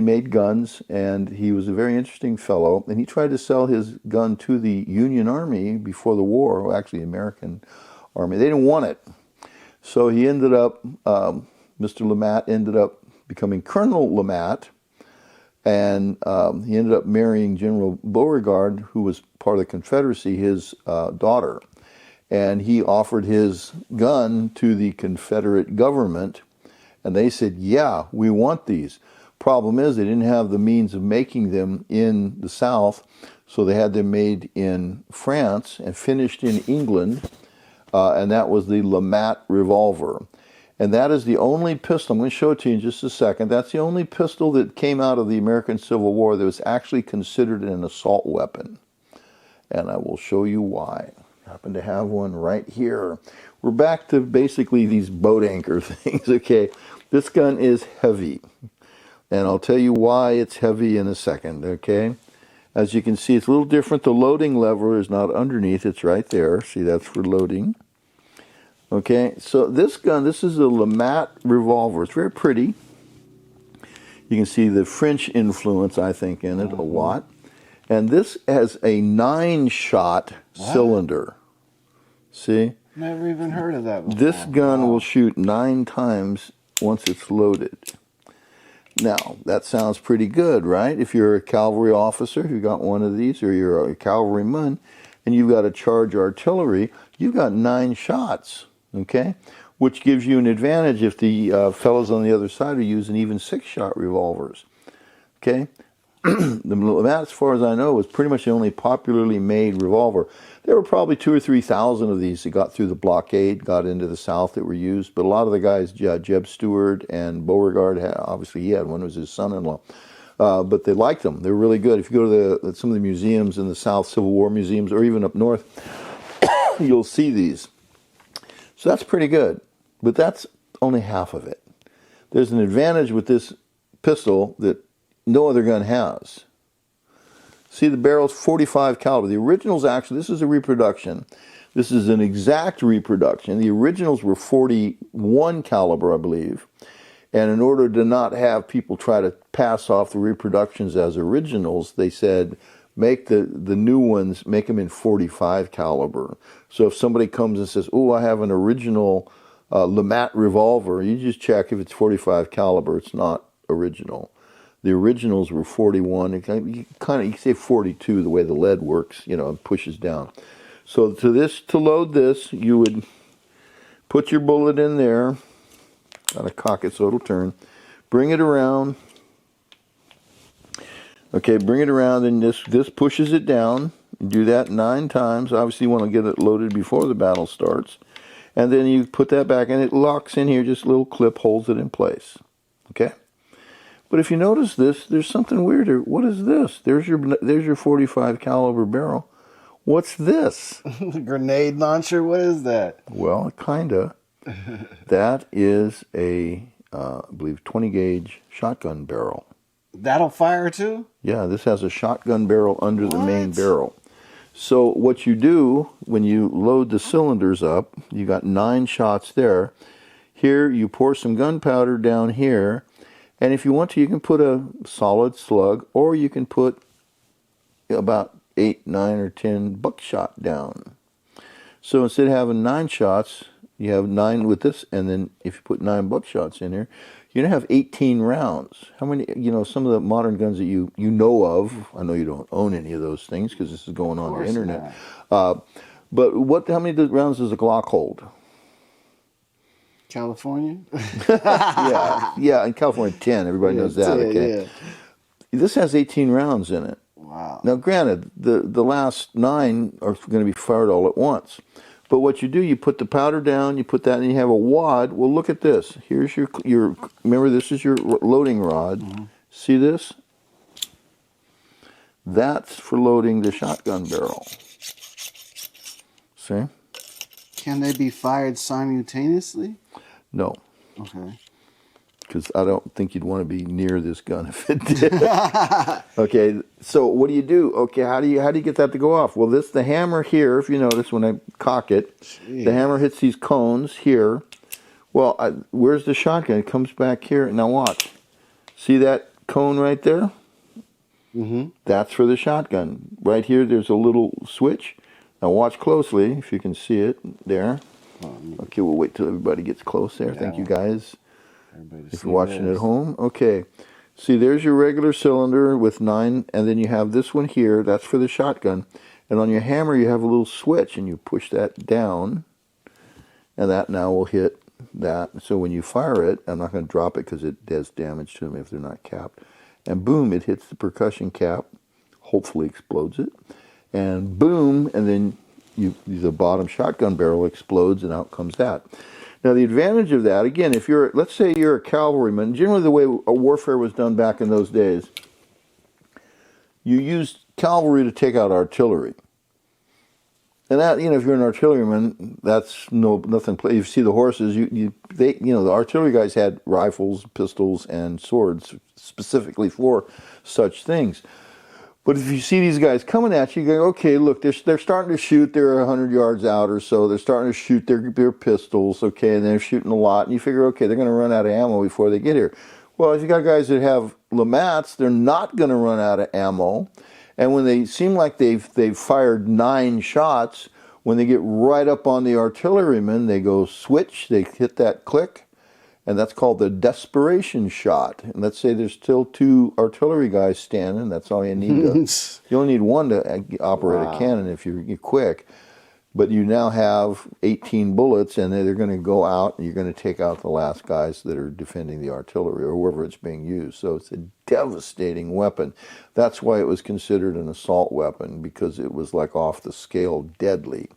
made guns, and he was a very interesting fellow. And he tried to sell his gun to the Union Army before the war, or actually the American Army. They didn't want it. So he ended up, Mr. LeMat ended up becoming Colonel LeMat, and he ended up marrying General Beauregard, who was part of the Confederacy, his daughter. And he offered his gun to the Confederate government, and they said, yeah, we want these. Problem is, they didn't have the means of making them in the South, so they had them made in France and finished in England, and that was the LeMat revolver. And that is the only pistol, I'm going to show it to you in just a second, that's the only pistol that came out of the American Civil War that was actually considered an assault weapon. And I will show you why. I happen to have one right here. We're back to basically these boat anchor things, okay? This gun is heavy. And I'll tell you why it's heavy in a second, okay? As you can see, it's a little different. The loading lever is not underneath, it's right there. See, that's for loading. Okay, so this gun, this is a LeMat revolver. It's very pretty. You can see the French influence, I think, in it a lot. And this has a 9-shot cylinder. See? Never even heard of that before. This gun will shoot 9 times once it's loaded. Now, that sounds pretty good, right? If you're a cavalry officer, if you've got one of these, or you're a cavalryman, and you've got to charge artillery, you've got 9 shots, okay? Which gives you an advantage if the fellows on the other side are using even 6-shot revolvers, okay? The LeMat, as far as I know, was pretty much the only popularly made revolver. There were probably 2,000 or 3,000 of these that got through the blockade, got into the South that were used. But a lot of the guys, Jeb Stuart and Beauregard, obviously he had one, it was his son-in-law. But they liked them. They were really good. If you go to some of the museums in the South, Civil War museums, or even up north, you'll see these. So that's pretty good. But that's only half of it. There's an advantage with this pistol that no other gun has. See, the barrel's 45 caliber. The originals, actually, this is a reproduction. This is an exact reproduction. The originals were 41 caliber, I believe. And in order to not have people try to pass off the reproductions as originals, they said, make the new ones, make them in 45 caliber. So if somebody comes and says, oh, I have an original LeMat revolver, you just check if it's 45 caliber. It's not original. The originals were 41. You can say 42 the way the lead works, you know, and pushes down. So to load this, you would put your bullet in there. Gotta cock it so it'll turn. Bring it around. Okay, bring it around, and this pushes it down. You do that 9 times. Obviously, you want to get it loaded before the battle starts. And then you put that back, and it locks in here. Just a little clip holds it in place. Okay? But if you notice this, there's something weirder. What is this? There's your 45 caliber barrel. What's this? Grenade launcher? What is that? Well, kinda. That is a, I believe, 20 gauge shotgun barrel. That'll fire too? Yeah, this has a shotgun barrel under the main barrel. So what you do when you load the cylinders up, you got 9 shots there. Here you pour some gunpowder down here. And if you want to, you can put a solid slug, or you can put about 8, 9, or 10 buckshot down. So instead of having 9 shots, you have 9 with this, and then if you put 9 buckshots in here, you're going to have 18 rounds. How many, some of the modern guns that you know of, I know you don't own any of those things because this is going on the internet. But how many rounds does a Glock hold? California? yeah, in California 10, everybody knows that, okay? Yeah. This has 18 rounds in it. Wow. Now granted, the last 9 are going to be fired all at once. But what you do, you put the powder down, you put that, and you have a wad. Well, look at this. Here's your remember this is your loading rod. Mm-hmm. See this? That's for loading the shotgun barrel. See? Can they be fired simultaneously? No. Okay. Because I don't think you'd want to be near this gun if it did. Okay, so what do you do? Okay, how do you get that to go off? Well, the hammer here, if you notice when I cock it, the hammer hits these cones here. Well, where's the shotgun? It comes back here. Now watch. See that cone right there? Mm-hmm. That's for the shotgun. Right here, there's a little switch. Now watch closely, if you can see it there. Okay, we'll wait till everybody gets close there. Thank you, guys. If you're watching at home. Okay. See, there's your regular cylinder with 9, and then you have this one here. That's for the shotgun. And on your hammer, you have a little switch, and you push that down, and that now will hit that. So when you fire it, I'm not going to drop it because it does damage to them if they're not capped. And boom, it hits the percussion cap, hopefully explodes it. And boom, and then the bottom shotgun barrel explodes, and out comes that. Now, the advantage of that, again, if let's say you're a cavalryman, generally the way warfare was done back in those days, you used cavalry to take out artillery. And that, if you're an artilleryman, that's nothing. You see the horses, the artillery guys had rifles, pistols, and swords specifically for such things. But if you see these guys coming at you, you go, okay, look, they're starting to shoot. They're 100 yards out or so. They're starting to shoot their pistols, okay, and they're shooting a lot. And you figure, okay, they're going to run out of ammo before they get here. Well, if you got guys that have LeMats, they're not going to run out of ammo. And when they seem like they've fired 9 shots, when they get right up on the artilleryman, they go switch, they hit that click, and that's called the desperation shot. And let's say there's still 2 artillery guys standing. That's all you need. You only need 1 to operate a cannon if you're quick. But you now have 18 bullets, and they're going to go out, and you're going to take out the last guys that are defending the artillery or wherever it's being used. So it's a devastating weapon. That's why it was considered an assault weapon, because it was like off the scale deadly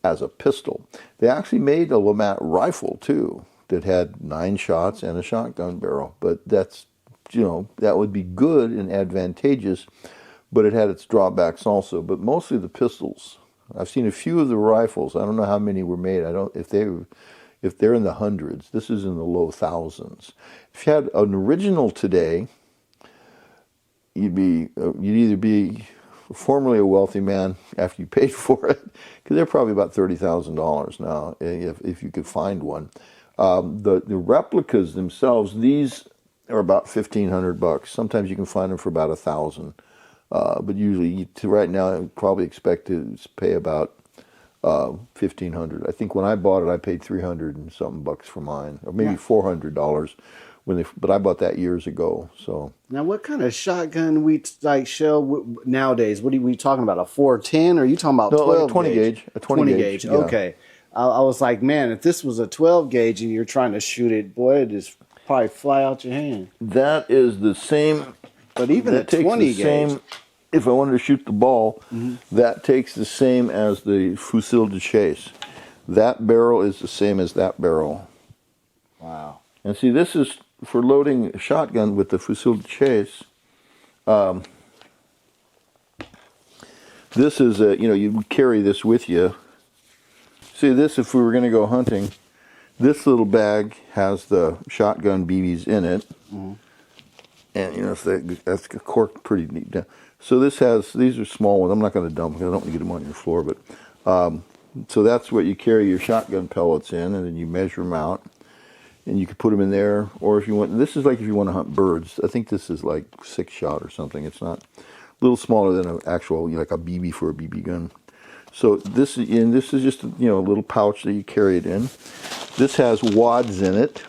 as a pistol. They actually made a LeMat rifle, too, that had 9 shots and a shotgun barrel. But that's, that would be good and advantageous, but it had its drawbacks also. But mostly the pistols. I've seen a few of the rifles. I don't know how many were made. If they're in the hundreds. This is in the low thousands. If you had an original today, you'd either be formerly a wealthy man after you paid for it, because they're probably about $30,000 now if you could find one. The replicas themselves, these are about $1,500. Sometimes you can find them for about $1,000. But usually, right now, I probably expect to pay about $1,500. I think when I bought it, I paid $300 and something bucks for mine, or maybe $400 but I bought that years ago. So now, what kind of shotgun shell nowadays? What are we talking about? A 410? Or are you talking about 12 20 gauge? A 20 gauge. Yeah. Okay. I was like, man, if this was a 12 gauge and you're trying to shoot it, boy, it'd just probably fly out your hand. That is the same. But even a 20 gauge. If I wanted to shoot the ball, that takes the same as the fusil de chasse. That barrel is the same as that barrel. Wow. And see, this is for loading a shotgun with the fusil de chasse. This is you carry this with you. See, this, if we were going to go hunting, this little bag has the shotgun BBs in it. And that's corked pretty neat down. So these are small ones. I'm not going to dump them because I don't want to get them on your floor. But so that's what you carry your shotgun pellets in, and then you measure them out, and you can put them in there. Or if you want, this is like if you want to hunt birds. I think this is like 6-shot or something. It's not a little smaller than an actual, like a BB for a BB gun. So this is just a little pouch that you carry it in. This has wads in it.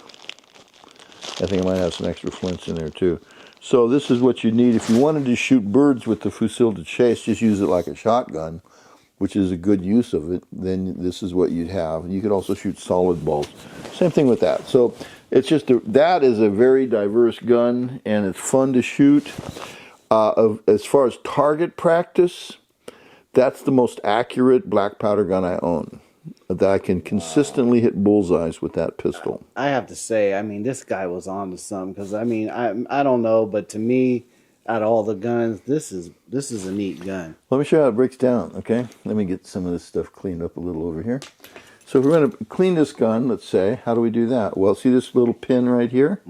I think I might have some extra flints in there too. So this is what you need. If you wanted to shoot birds with the fusil de chasse, just use it like a shotgun, which is a good use of it, then this is what you'd have. You could also shoot solid balls. Same thing with that. So it's just, that is a very diverse gun, and it's fun to shoot. As far as target practice, that's the most accurate black powder gun I own. That I can consistently hit bullseyes with that pistol. I have to say, I mean, this guy was on to something, because I don't know, but to me, out of all the guns, this is a neat gun. Let me show you how it breaks down, okay? Let me get some of this stuff cleaned up a little over here. So if we're going to clean this gun, let's say, how do we do that? Well, see this little pin right here?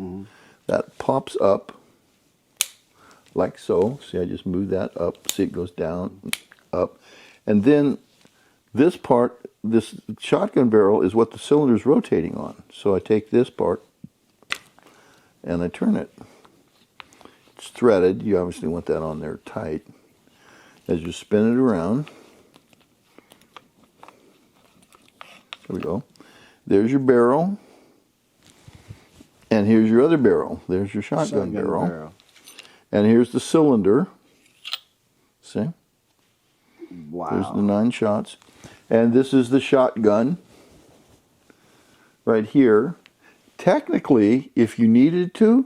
That pops up like so. See, I just moved that up. See, it goes down, up. And then this part, this shotgun barrel, is what the cylinder is rotating on. So I take this part and I turn it. It's threaded. You obviously want that on there tight. As you spin it around, there we go. There's your barrel. And here's your other barrel. There's your shotgun barrel. And here's the cylinder. See? Wow. There's the 9 shots. And this is the shotgun right here. Technically, if you needed to,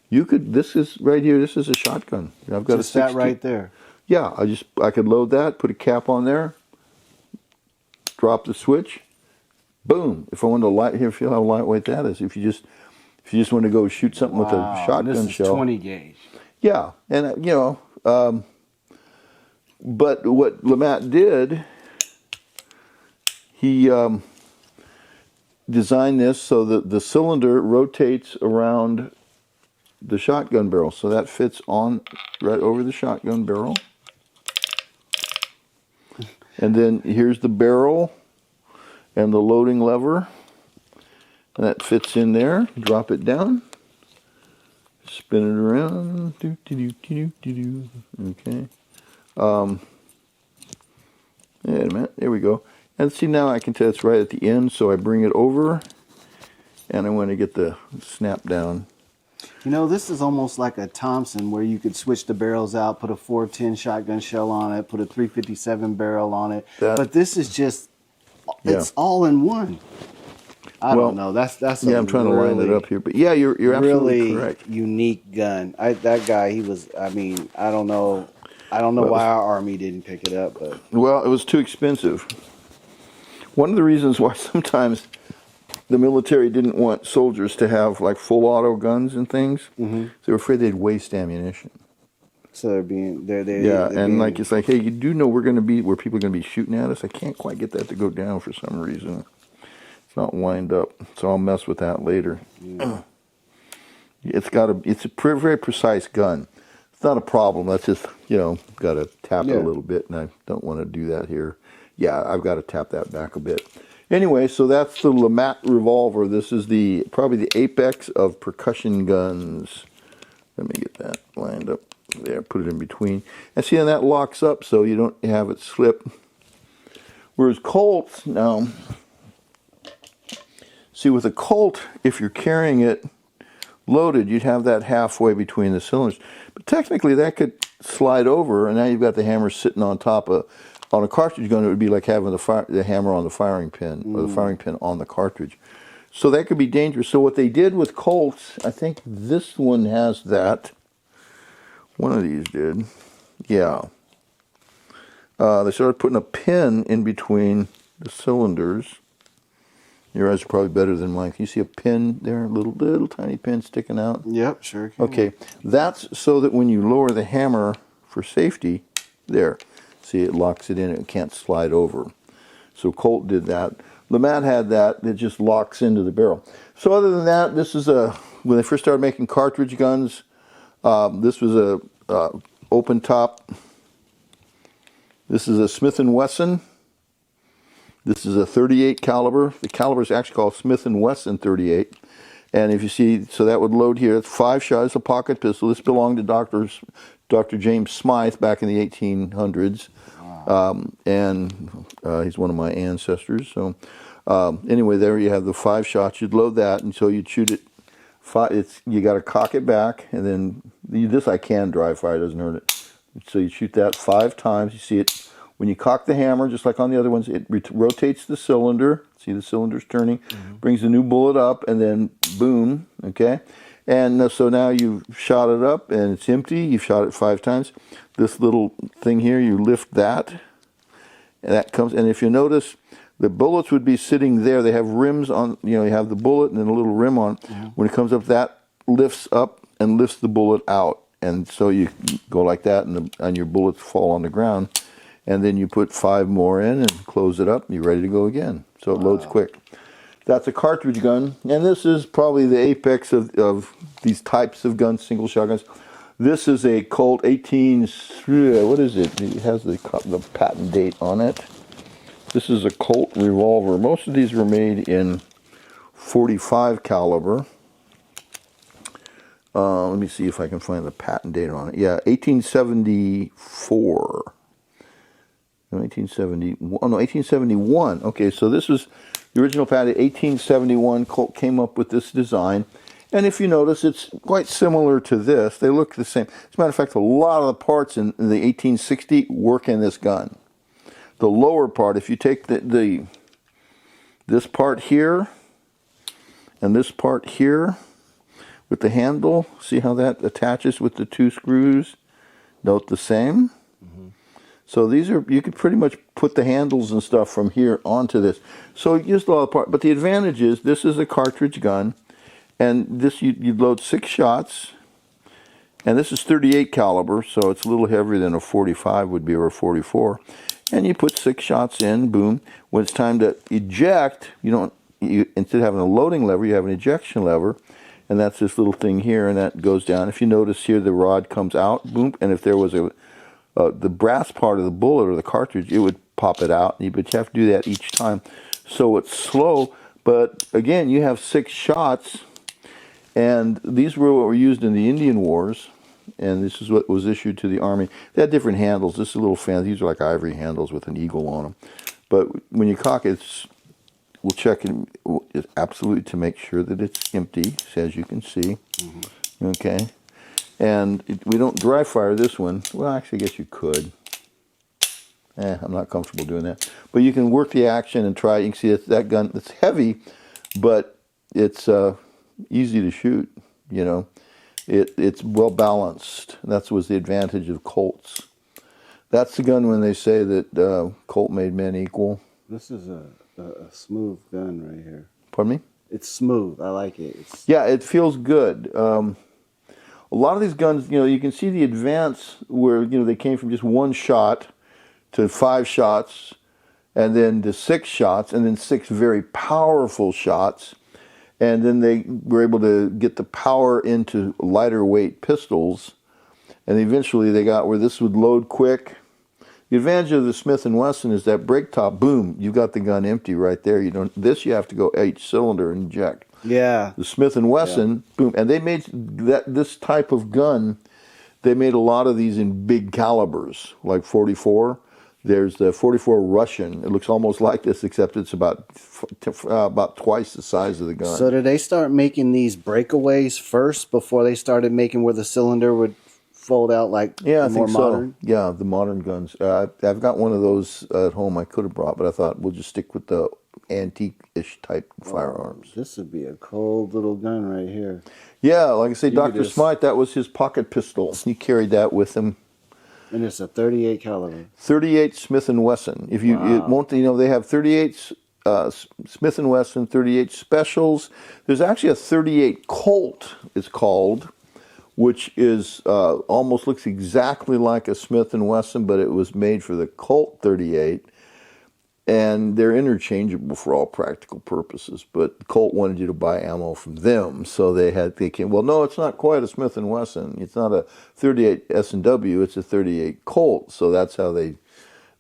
you could, this is right here, this is a shotgun. I've got just that right there. Yeah, I could load that, put a cap on there, drop the switch, boom. If I wanted to feel how lightweight that is. If you just want to go shoot something with a shotgun this is shell. 20 gauge. Yeah, and but what LeMat did, he designed this so that the cylinder rotates around the shotgun barrel. So that fits on right over the shotgun barrel. And then here's the barrel and the loading lever. And that fits in there. Drop it down. Spin it around. Okay. Wait a minute. There we go. And see, now I can tell it's right at the end, so I bring it over. And I want to get the snap down. You know, this is almost like a Thompson where you could switch the barrels out, put a 410 shotgun shell on it, put a 357 barrel on it. But this is just, it's all in one. I don't know. That's yeah. I'm trying to line it up here, but yeah, you're absolutely correct. Unique gun. That guy, he was. I mean, I don't know why our Army didn't pick it up, but well, it was too expensive. One of the reasons why sometimes the military didn't want soldiers to have like full auto guns and things, they were afraid they'd waste ammunition. So they're being like it's like, hey, you do know we're going to be where people are going to be shooting at us. I can't quite get that to go down for some reason. It's not lined up, so I'll mess with that later. Yeah. It's a very precise gun. It's not a problem. That's just, got to tap it a little bit, and I don't want to do that here. Yeah, I've got to tap that back a bit. Anyway, so that's the LeMat revolver. This is probably the apex of percussion guns. Let me get that lined up there. Put it in between, and see, and that locks up so you don't have it slip. Whereas Colts now. See, with a Colt, if you're carrying it loaded, you'd have that halfway between the cylinders. But technically, that could slide over, and now you've got the hammer sitting on top of. On a cartridge gun, it would be like having the hammer on the firing pin, or the firing pin on the cartridge. So that could be dangerous. So what they did with Colts, I think this one has that. One of these did. Yeah. They started putting a pin in between the cylinders. Your eyes are probably better than mine. Can you see a pin there? A little tiny pin sticking out? Yep, sure can. Okay. That's so that when you lower the hammer for safety, there. See, it locks it in. It can't slide over. So Colt did that. LeMat had that. It just locks into the barrel. So other than that, this is when they first started making cartridge guns, this was a open top. This is a Smith & Wesson. This is a 38 caliber. The caliber is actually called Smith & Wesson 38. And if you see, so that would load here. It's 5 shots. It's a pocket pistol. This belonged to Dr. James Smythe back in the 1800s. Wow. And he's one of my ancestors. So anyway, there you have the 5 shots. You'd load that, and so you'd shoot it. You got to cock it back, and then this I can dry fire. It doesn't hurt it. So you shoot that 5 times. You see it. When you cock the hammer, just like on the other ones, it rotates the cylinder. See the cylinder's turning, brings the new bullet up, and then boom, okay? And so now you've shot it up, and it's empty. You've shot it 5 times. This little thing here, you lift that, and that comes, and if you notice, the bullets would be sitting there. They have rims on, you have the bullet and then a little rim on. When it comes up, that lifts up and lifts the bullet out. And so you go like that, and your bullets fall on the ground. And then you put 5 more in and close it up, and you're ready to go again. So it loads quick. That's a cartridge gun, and this is probably the apex of these types of guns, single shotguns. This is a Colt 18, what is it? It has the patent date on it. This is a Colt revolver. Most of these were made in 45 caliber. Let me see if I can find the patent date on it. Yeah, 1874. 1871. Okay, so this was the original patent. 1871, Colt came up with this design. And if you notice, it's quite similar to this. They look the same. As a matter of fact, a lot of the parts in the 1860 work in this gun. The lower part, if you take this part here and this part here with the handle, see how that attaches with the 2 screws? Note the same. So these are, you could pretty much put the handles and stuff from here onto this. So it used a lot of parts. But the advantage is this is a cartridge gun, and this you'd load 6 shots, and this is 38 caliber, so it's a little heavier than a 45 would be, or a 44. And you put 6 shots in, boom. When it's time to eject, instead of having a loading lever, you have an ejection lever, and that's this little thing here, and that goes down. If you notice here, the rod comes out, boom, and if there was the brass part of the bullet or the cartridge, it would pop it out, but you have to do that each time. So it's slow, but again, you have 6 shots, and these were what were used in the Indian Wars, and this is what was issued to the Army. They had different handles. This is a little fancy. These are like ivory handles with an eagle on them. But when you cock it, we'll check it absolutely to make sure that it's empty, as you can see. Mm-hmm. Okay. And we don't dry fire this one. Well, actually, I guess you could. I'm not comfortable doing that. But you can work the action and try. You can see that gun, it's heavy, but it's easy to shoot, you know. It's well balanced. That was the advantage of Colts. That's the gun when they say that Colt made men equal. This is a smooth gun right here. Pardon me? It's smooth. I like it. Yeah, it feels good. A lot of these guns, you know, you can see the advance where, you know, they came from just 1 shot to 5 shots, and then to 6 shots, and then 6 very powerful shots. And then they were able to get the power into lighter weight pistols. And eventually they got where this would load quick. The advantage of the Smith & Wesson is that break top, boom, you got the gun empty right there. You have to go each cylinder and inject. Yeah. The Smith & Wesson, boom. And they made this type of gun, they made a lot of these in big calibers, like 44. There's the 44 Russian. It looks almost like this, except it's about twice the size of the gun. So did they start making these breakaways first before they started making where the cylinder would fold out like I more think modern? So. Yeah, the modern guns. I've got one of those at home I could have brought, but I thought we'll just stick with the antique-ish type firearms. This would be a cold little gun right here. Yeah, like I say, Dr. Smythe, that was his pocket pistol. He carried that with him. And it's a 38 caliber. 38 Smith & Wesson. If you it won't, you know, they have 38 Smith & Wesson 38 specials. There's actually a 38 Colt, it's called, which is almost looks exactly like a Smith & Wesson, but it was made for the Colt 38. And they're interchangeable for all practical purposes. But Colt wanted you to buy ammo from them, so they came. Well, no, it's not quite a Smith & Wesson. It's not a 38 S&W. It's a 38 Colt. So that's how they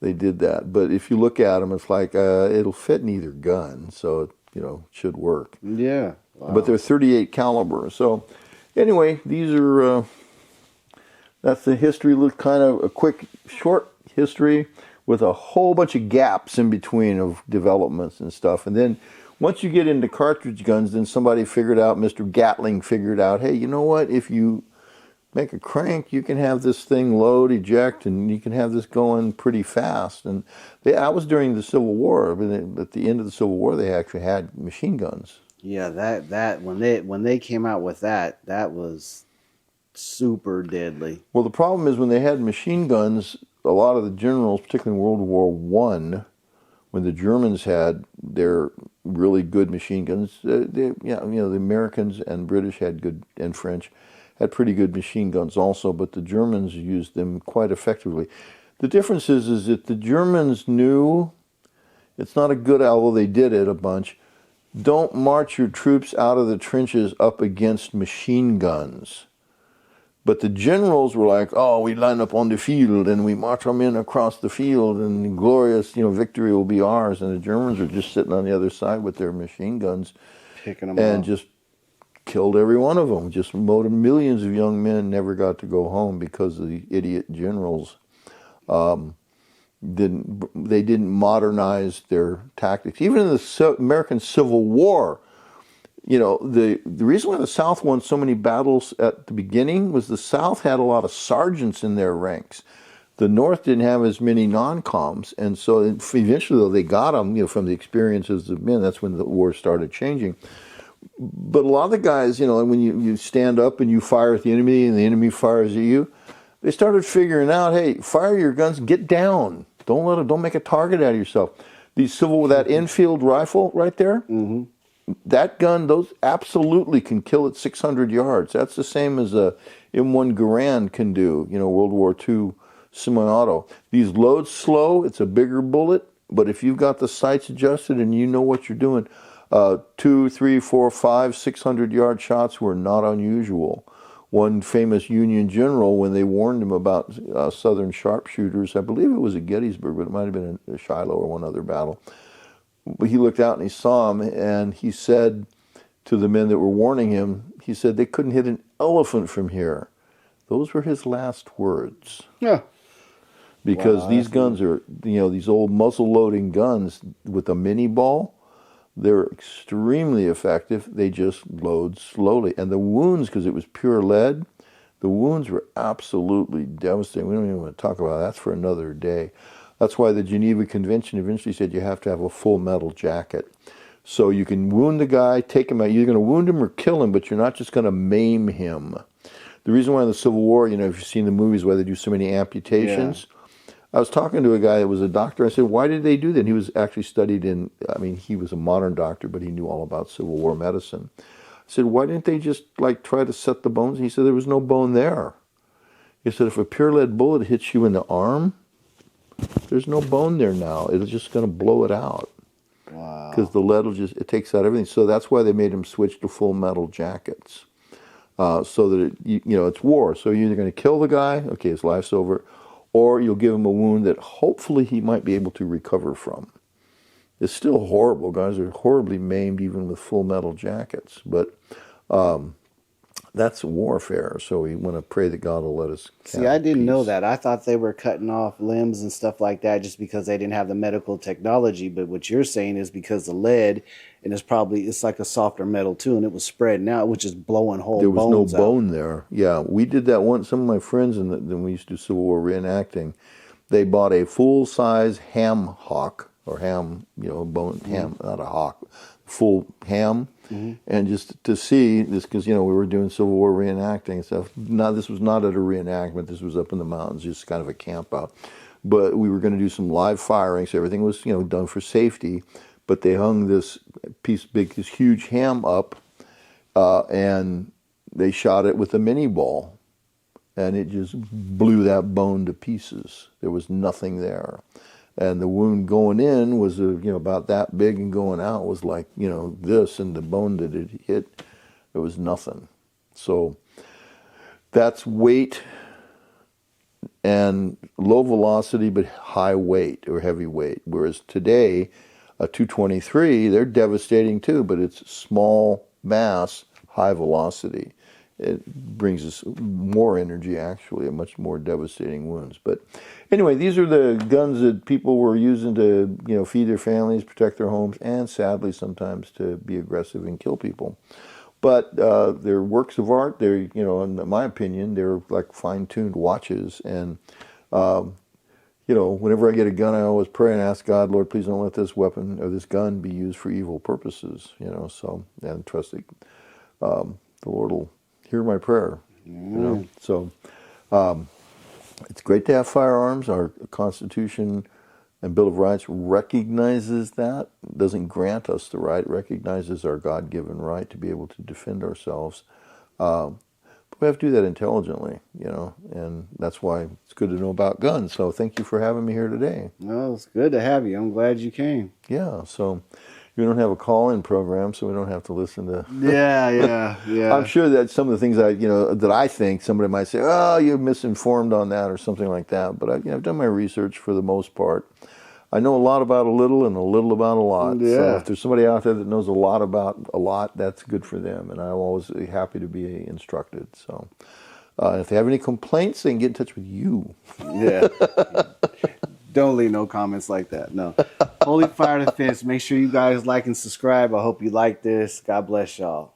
did that. But if you look at them, it's like it'll fit in either gun, so it should work. Yeah. Wow. But they're 38 caliber. So anyway, these are that's the history. Look, kind of a quick, short history, with a whole bunch of gaps in between of developments and stuff. And then once you get into cartridge guns, then somebody figured out, Mr. Gatling figured out, hey, you know what? If you make a crank, you can have this thing load, eject, and you can have this going pretty fast. And that was during the Civil War. But at the end of the Civil War, they actually had machine guns. Yeah, that when they came out with that was super deadly. Well, the problem is when they had machine guns, a lot of the generals, particularly in World War I, when the Germans had their really good machine guns, the Americans and British had good, and French had pretty good machine guns also, but the Germans used them quite effectively. The difference is that the Germans knew it's not a good, although they did it a bunch, don't march your troops out of the trenches up against machine guns. But the generals were like, oh, we line up on the field and we march them in across the field and glorious, victory will be ours. And the Germans are just sitting on the other side with their machine guns, picking them and off. Just killed every one of them. Just mowed them. Millions of young men never got to go home because of the idiot generals. They didn't modernize their tactics. Even in the American Civil War, the reason why the South won so many battles at the beginning was the South had a lot of sergeants in their ranks. The North didn't have as many non-coms, and so eventually, though, they got them, from the experiences of men. That's when the war started changing. But a lot of the guys, when you stand up and you fire at the enemy and the enemy fires at you, they started figuring out, hey, fire your guns, get down. Don't make a target out of yourself. That Enfield rifle right there, mm-hmm. That gun, those absolutely can kill at 600 yards. That's the same as a M1 Garand can do, World War II semi-auto. These load slow, it's a bigger bullet, but if you've got the sights adjusted and you know what you're doing, 2, 3, 4, 5, 600-yard shots were not unusual. One famous Union general, when they warned him about Southern sharpshooters, I believe it was at Gettysburg, but it might have been in Shiloh or one other battle. But he looked out and he saw him, and he said to the men that were warning him, he said they couldn't hit an elephant from here. Those were his last words. Yeah. Because Wow, these guns are, these old muzzle-loading guns with a mini ball, they're extremely effective. They just load slowly. And the wounds, because it was pure lead, the wounds were absolutely devastating. We don't even want to talk about that. That's for another day. That's why the Geneva Convention eventually said you have to have a full metal jacket. So you can wound the guy, take him out. You're going to wound him or kill him, but you're not just going to maim him. The reason why in the Civil War, if you've seen the movies where they do so many amputations, I was talking to a guy that was a doctor. I said, why did they do that? And he was actually studied he was a modern doctor, but he knew all about Civil War medicine. I said, why didn't they just try to set the bones? He said, there was no bone there. He said, if a pure lead bullet hits you in the arm, there's no bone there now. It's just going to blow it out. Wow. Because the lead it takes out everything. So that's why they made him switch to full metal jackets. So that, it's war. So you're either going to kill the guy, okay, his life's over, or you'll give him a wound that hopefully he might be able to recover from. It's still horrible. Guys are horribly maimed even with full metal jackets. But that's warfare, so we want to pray that God will let us See, I didn't know that. I thought they were cutting off limbs and stuff like that just because they didn't have the medical technology. But what you're saying is because the lead, and it's like a softer metal too, and it was spreading out, which is blowing whole bones out. There was no bone there. Yeah, we did that once. Some of my friends, when we used to do Civil War reenacting, they bought a full-size ham hock, or ham, bone ham, not a hawk, full ham. Mm-hmm. And just to see this, because we were doing Civil War reenacting and stuff. Now, this was not at a reenactment. This was up in the mountains, just kind of a camp out. But we were going to do some live firing, so everything was done for safety. But they hung this this huge ham up, and they shot it with a mini ball, and it just blew that bone to pieces. There was nothing there. And the wound going in was about that big, and going out was like this, and the bone that it hit, there was nothing. So that's weight and low velocity but high weight or heavy weight. Whereas today, a 223, they're devastating too, but it's small mass, high velocity. It brings us more energy, actually, and much more devastating wounds. But anyway, these are the guns that people were using to, feed their families, protect their homes, and sadly sometimes to be aggressive and kill people. But they're works of art. They're, in my opinion, they're like fine-tuned watches. And, whenever I get a gun, I always pray and ask God, Lord, please don't let this weapon or this gun be used for evil purposes, and trust that the Lord will hear my prayer. So it's great to have firearms. Our Constitution and Bill of Rights recognizes that. It doesn't grant us the right. It recognizes our God-given right to be able to defend ourselves. But we have to do that intelligently, and that's why it's good to know about guns. So thank you for having me here today. Well, it's good to have you. I'm glad you came. Yeah, so we don't have a call-in program, so we don't have to listen to... Yeah. I'm sure that some of the things that I think somebody might say, oh, you're misinformed on that or something like that. But I've done my research for the most part. I know a lot about a little and a little about a lot. Yeah. So if there's somebody out there that knows a lot about a lot, that's good for them. And I'm always happy to be instructed. So if they have any complaints, they can get in touch with you. Yeah. Don't leave no comments like that. No. Holy Fire Defense. Make sure you guys like and subscribe. I hope you like this. God bless y'all.